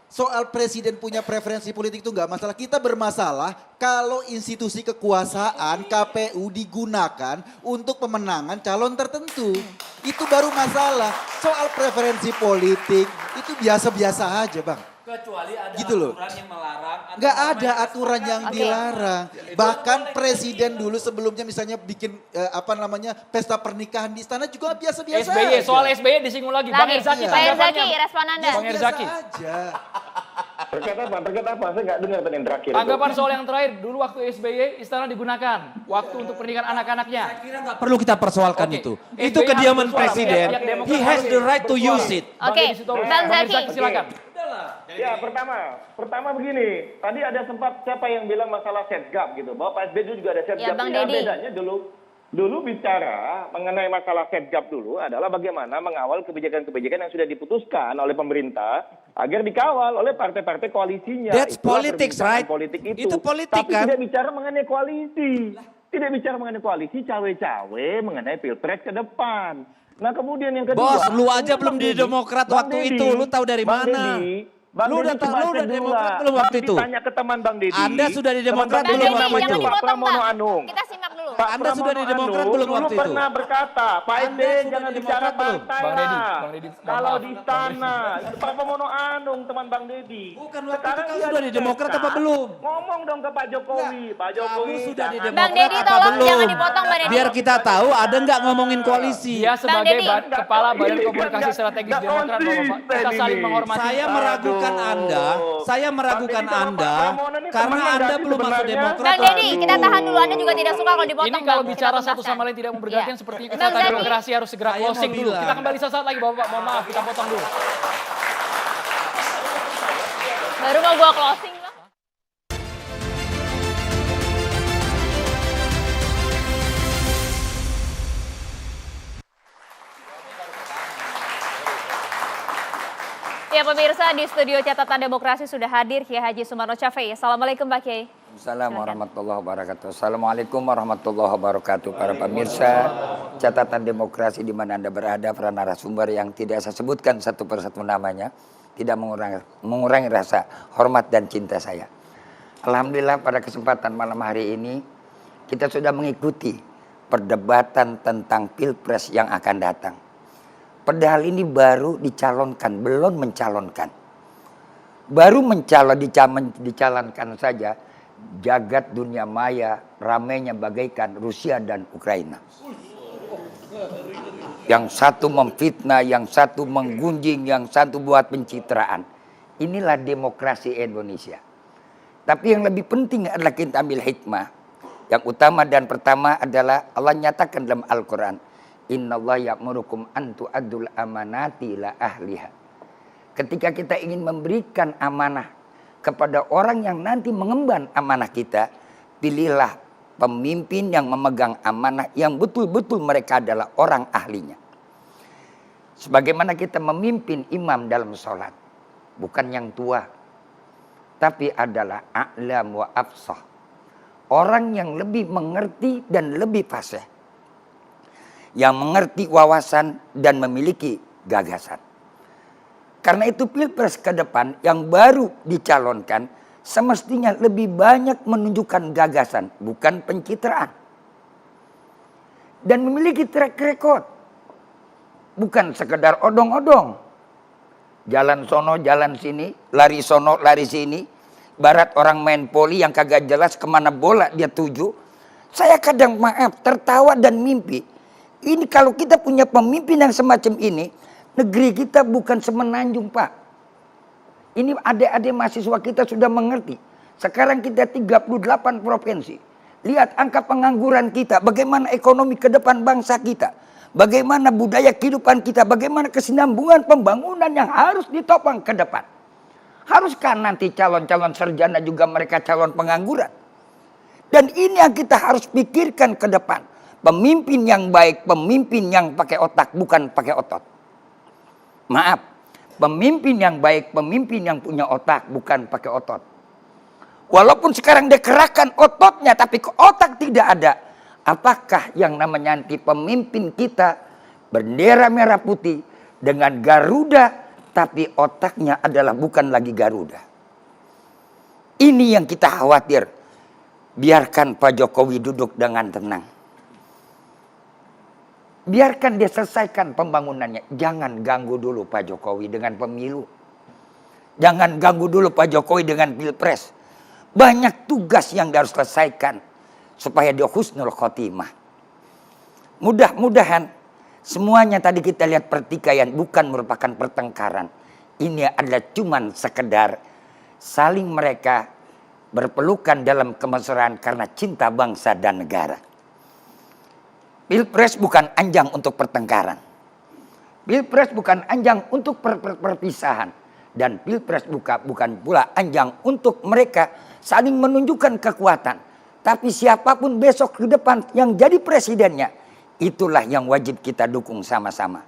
soal presiden punya preferensi politik itu enggak masalah. Kita bermasalah kalau institusi kekuasaan KPU digunakan untuk pemenangan calon tertentu. Itu baru masalah. Soal preferensi politik itu biasa-biasa aja, Bang. Kecuali ada Gitu loh. aturan yang melarang. Nggak ada aturan yang dilarang. Bahkan presiden dulu sebelumnya misalnya bikin pesta pernikahan di istana juga biasa-biasa SBY, aja. soal SBY disinggung lagi. Bang Lagi. Herzaki, Pak Herzaki, tanggapannya. respon Anda. Bang Herzaki. Biasa aja. Terkait apa? Saya nggak dengar tadi yang terakhir. Tanggapan soal yang terakhir, dulu waktu SBY istana digunakan. Waktu untuk pernikahan anak-anaknya. Nggak perlu kita persoalkan Oke. itu. SBY Itu kediaman harus bersuara. presiden. Pihak Demokrat He has harus the right to bersuara. use it. Oke, Deddy Sitorus. Bang Zaki. Herzaki, silakan. Ya, pertama begini. Tadi ada sempat siapa yang bilang masalah setgap gitu. Bahwa Pak SBY dulu juga ada setgap. Ya, Bang Ya, Deddy. bedanya dulu bicara mengenai masalah setgap dulu adalah bagaimana mengawal kebijakan-kebijakan yang sudah diputuskan oleh pemerintah agar dikawal oleh partai-partai koalisinya. That's Itulah politics, perbincangan right? Politik itu. Itu politik, Tapi kan? tidak bicara mengenai koalisi. Tidak bicara mengenai koalisi, cawe-cawe mengenai pilpres ke depan. Nah kemudian yang kedua. Bos, lu aja Bang belum di Deddy, Demokrat Bang waktu Deddy, itu, lu tahu dari Bang mana? Deddy, Bang Lu udah Deddy, tahu, coba lu cek udah dulu Demokrat lah. belum waktu Bang itu? Ditanya ke teman Bang Deddy. Anda sudah di Demokrat Teman-teman belum Deddy, waktu namanya itu? Pak Pramono Anung. Kita simak dulu. Pak Anda sudah di Pramono Demokrat Anung belum dulu waktu itu? pernah berkata, Pak Ede jangan di bicara Demokrat belum? partai Bang Deddy, lah. Bang Deddy, Kalau maaf, di Bang istana, itu Pak Pramono Anung, teman Bang Deddy. Bukan waktu Sekarang itu kau dia sudah di Demokrat apa belum? Ngomong dong ke Pak Jokowi. Pak Jokowi Sudah di jangan- Demokrat Bang Deddy, apa tolong belum? jangan dipotong, Bang Deddy. Biar kita tahu ada nggak ngomongin koalisi. Dia sebagai Deddy. kepala Badan Ini Komunikasi nggak- Strategis nggak Demokrat, Bapak. Kita konsisten saling ini. menghormati. Saya meragukan Anda, saya meragukan Anda karena Anda belum masuk Demokrat. Bang Deddy, kita tahan dulu. Anda juga tidak suka kalau dipotong. Ini kalau Bang. bicara Kita satu tuntaskan. sama lain tidak membergantian Iya. sepertinya Bang kesehatan Deddy. demokrasi harus segera Saya mau closing dulu. bilang. Kita kembali sesaat lagi Bapak. Mohon maaf, kita potong dulu. Baru mau gua closing, Bang. Ya pemirsa, di studio Catatan Demokrasi sudah hadir Kiai Haji Sumarno Syafii. Assalamualaikum Pak Kiai. Assalamualaikum warahmatullahi wabarakatuh. Assalamualaikum warahmatullahi wabarakatuh. Para pemirsa Catatan Demokrasi di mana Anda berada, para narasumber yang tidak saya sebutkan satu persatu namanya, tidak mengurangi rasa hormat dan cinta saya. Alhamdulillah pada kesempatan malam hari ini kita sudah mengikuti perdebatan tentang Pilpres yang akan datang. Padahal ini baru dicalonkan, belum mencalonkan. Baru dicalonkan saja, jagat dunia maya ramainya bagaikan Rusia dan Ukraina. Yang satu memfitnah, yang satu menggunjing, yang satu buat pencitraan. Inilah demokrasi Indonesia. Tapi yang lebih penting adalah kita ambil hikmah. Yang utama dan pertama adalah Allah nyatakan dalam Al-Quran. Innallaha ya'murukum an tu'addul amanati ila ahliha. Ketika kita ingin memberikan amanah kepada orang yang nanti mengemban amanah kita, pilihlah pemimpin yang memegang amanah yang betul-betul mereka adalah orang ahlinya. Sebagaimana kita memimpin imam dalam sholat, bukan yang tua, tapi adalah a'lam wa afsah. Orang yang lebih mengerti dan lebih fasih. Yang mengerti wawasan dan memiliki gagasan. Karena itu Pilpres ke depan yang baru dicalonkan semestinya lebih banyak menunjukkan gagasan, bukan pencitraan. Dan memiliki track record. Bukan sekedar odong-odong. Jalan sono, jalan sini, lari sono, lari sini. Barat orang main poli yang kagak jelas kemana bola dia tuju. Saya kadang maaf tertawa dan mimpi. Ini kalau kita punya pemimpin yang semacam ini, negeri kita bukan semenanjung Pak. Ini adik-adik mahasiswa kita sudah mengerti. Sekarang kita 38 provinsi. Lihat angka pengangguran kita, bagaimana ekonomi ke depan bangsa kita. Bagaimana budaya kehidupan kita, bagaimana kesinambungan pembangunan yang harus ditopang ke depan. Haruskah nanti calon-calon sarjana juga mereka calon pengangguran? Dan ini yang kita harus pikirkan ke depan. Pemimpin yang baik, pemimpin yang pakai otak, bukan pakai otot. Maaf, pemimpin yang baik, pemimpin yang punya otak, bukan pakai otot. Walaupun sekarang dia kerahkan ototnya, tapi otak tidak ada. Apakah yang namanya nanti pemimpin kita, bendera merah putih, dengan Garuda, tapi otaknya adalah bukan lagi Garuda. Ini yang kita khawatir. Biarkan Pak Jokowi duduk dengan tenang. Biarkan dia selesaikan pembangunannya. Jangan ganggu dulu Pak Jokowi dengan pemilu. Jangan ganggu dulu Pak Jokowi dengan Pilpres. Banyak tugas yang dia harus selesaikan. Supaya dia husnul khotimah. Mudah-mudahan semuanya tadi kita lihat pertikaian bukan merupakan pertengkaran. Ini adalah cuman sekedar saling mereka berpelukan dalam kemesraan karena cinta bangsa dan negara. Pilpres bukan anjang untuk pertengkaran. Pilpres bukan anjang untuk perpisahan. Dan Pilpres bukan pula anjang untuk mereka saling menunjukkan kekuatan. Tapi siapapun besok ke depan yang jadi presidennya, itulah yang wajib kita dukung sama-sama.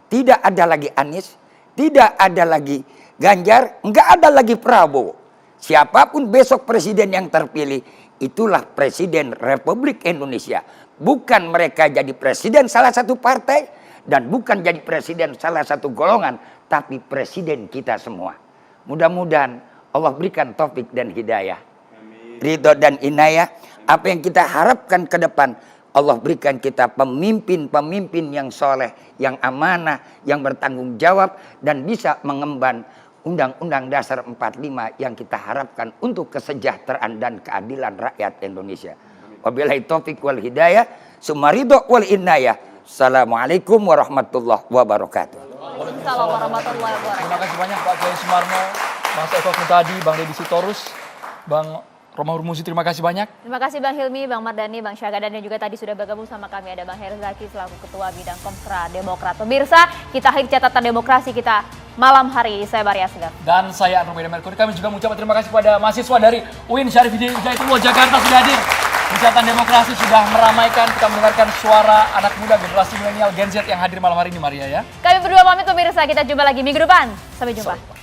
Tidak ada lagi Anies, tidak ada lagi Ganjar, enggak ada lagi Prabowo. Siapapun besok presiden yang terpilih, itulah presiden Republik Indonesia. Bukan mereka jadi presiden salah satu partai Dan bukan jadi presiden salah satu golongan, tapi presiden kita semua. Mudah-mudahan Allah berikan taufik dan hidayah. Ridho dan inayah. Apa yang kita harapkan ke depan, Allah berikan kita pemimpin-pemimpin yang soleh, yang amanah, yang bertanggung jawab, dan bisa mengemban Undang-Undang Dasar 45 yang kita harapkan untuk kesejahteraan dan keadilan rakyat Indonesia. Wabillahi taufiq wal hidayah, summa ridho wal inayah. Assalamualaikum warahmatullahi wabarakatuh. Waalaikumsalam warahmatullahi wabarakatuh. Terima kasih banyak Pak Kiai Sumarno, Bang Eko Kuntadi, Bang Deddy Sitorus, Bang Roma Hurmuzi, terima kasih banyak. Terima kasih Bang Hilmi, Bang Mardhani, Bang Syahgadan, dan juga tadi sudah bergabung sama kami ada Bang Heru Zaki selaku Ketua Bidang Komstra Demokrat. Pemirsa, kita akhiri catatan demokrasi kita malam hari. Saya Maria Segar. Dan saya Andromeda Merkuri. Kami juga mengucapkan terima kasih kepada mahasiswa dari UIN Syarif Hidayatullah Jakarta sudah hadir. Di catatan demokrasi sudah meramaikan, kita mendengarkan suara anak muda generasi milenial Gen Z yang hadir malam hari ini, Maria ya. Kami berdua pamit pemirsa, kita jumpa lagi minggu depan. Sampai jumpa.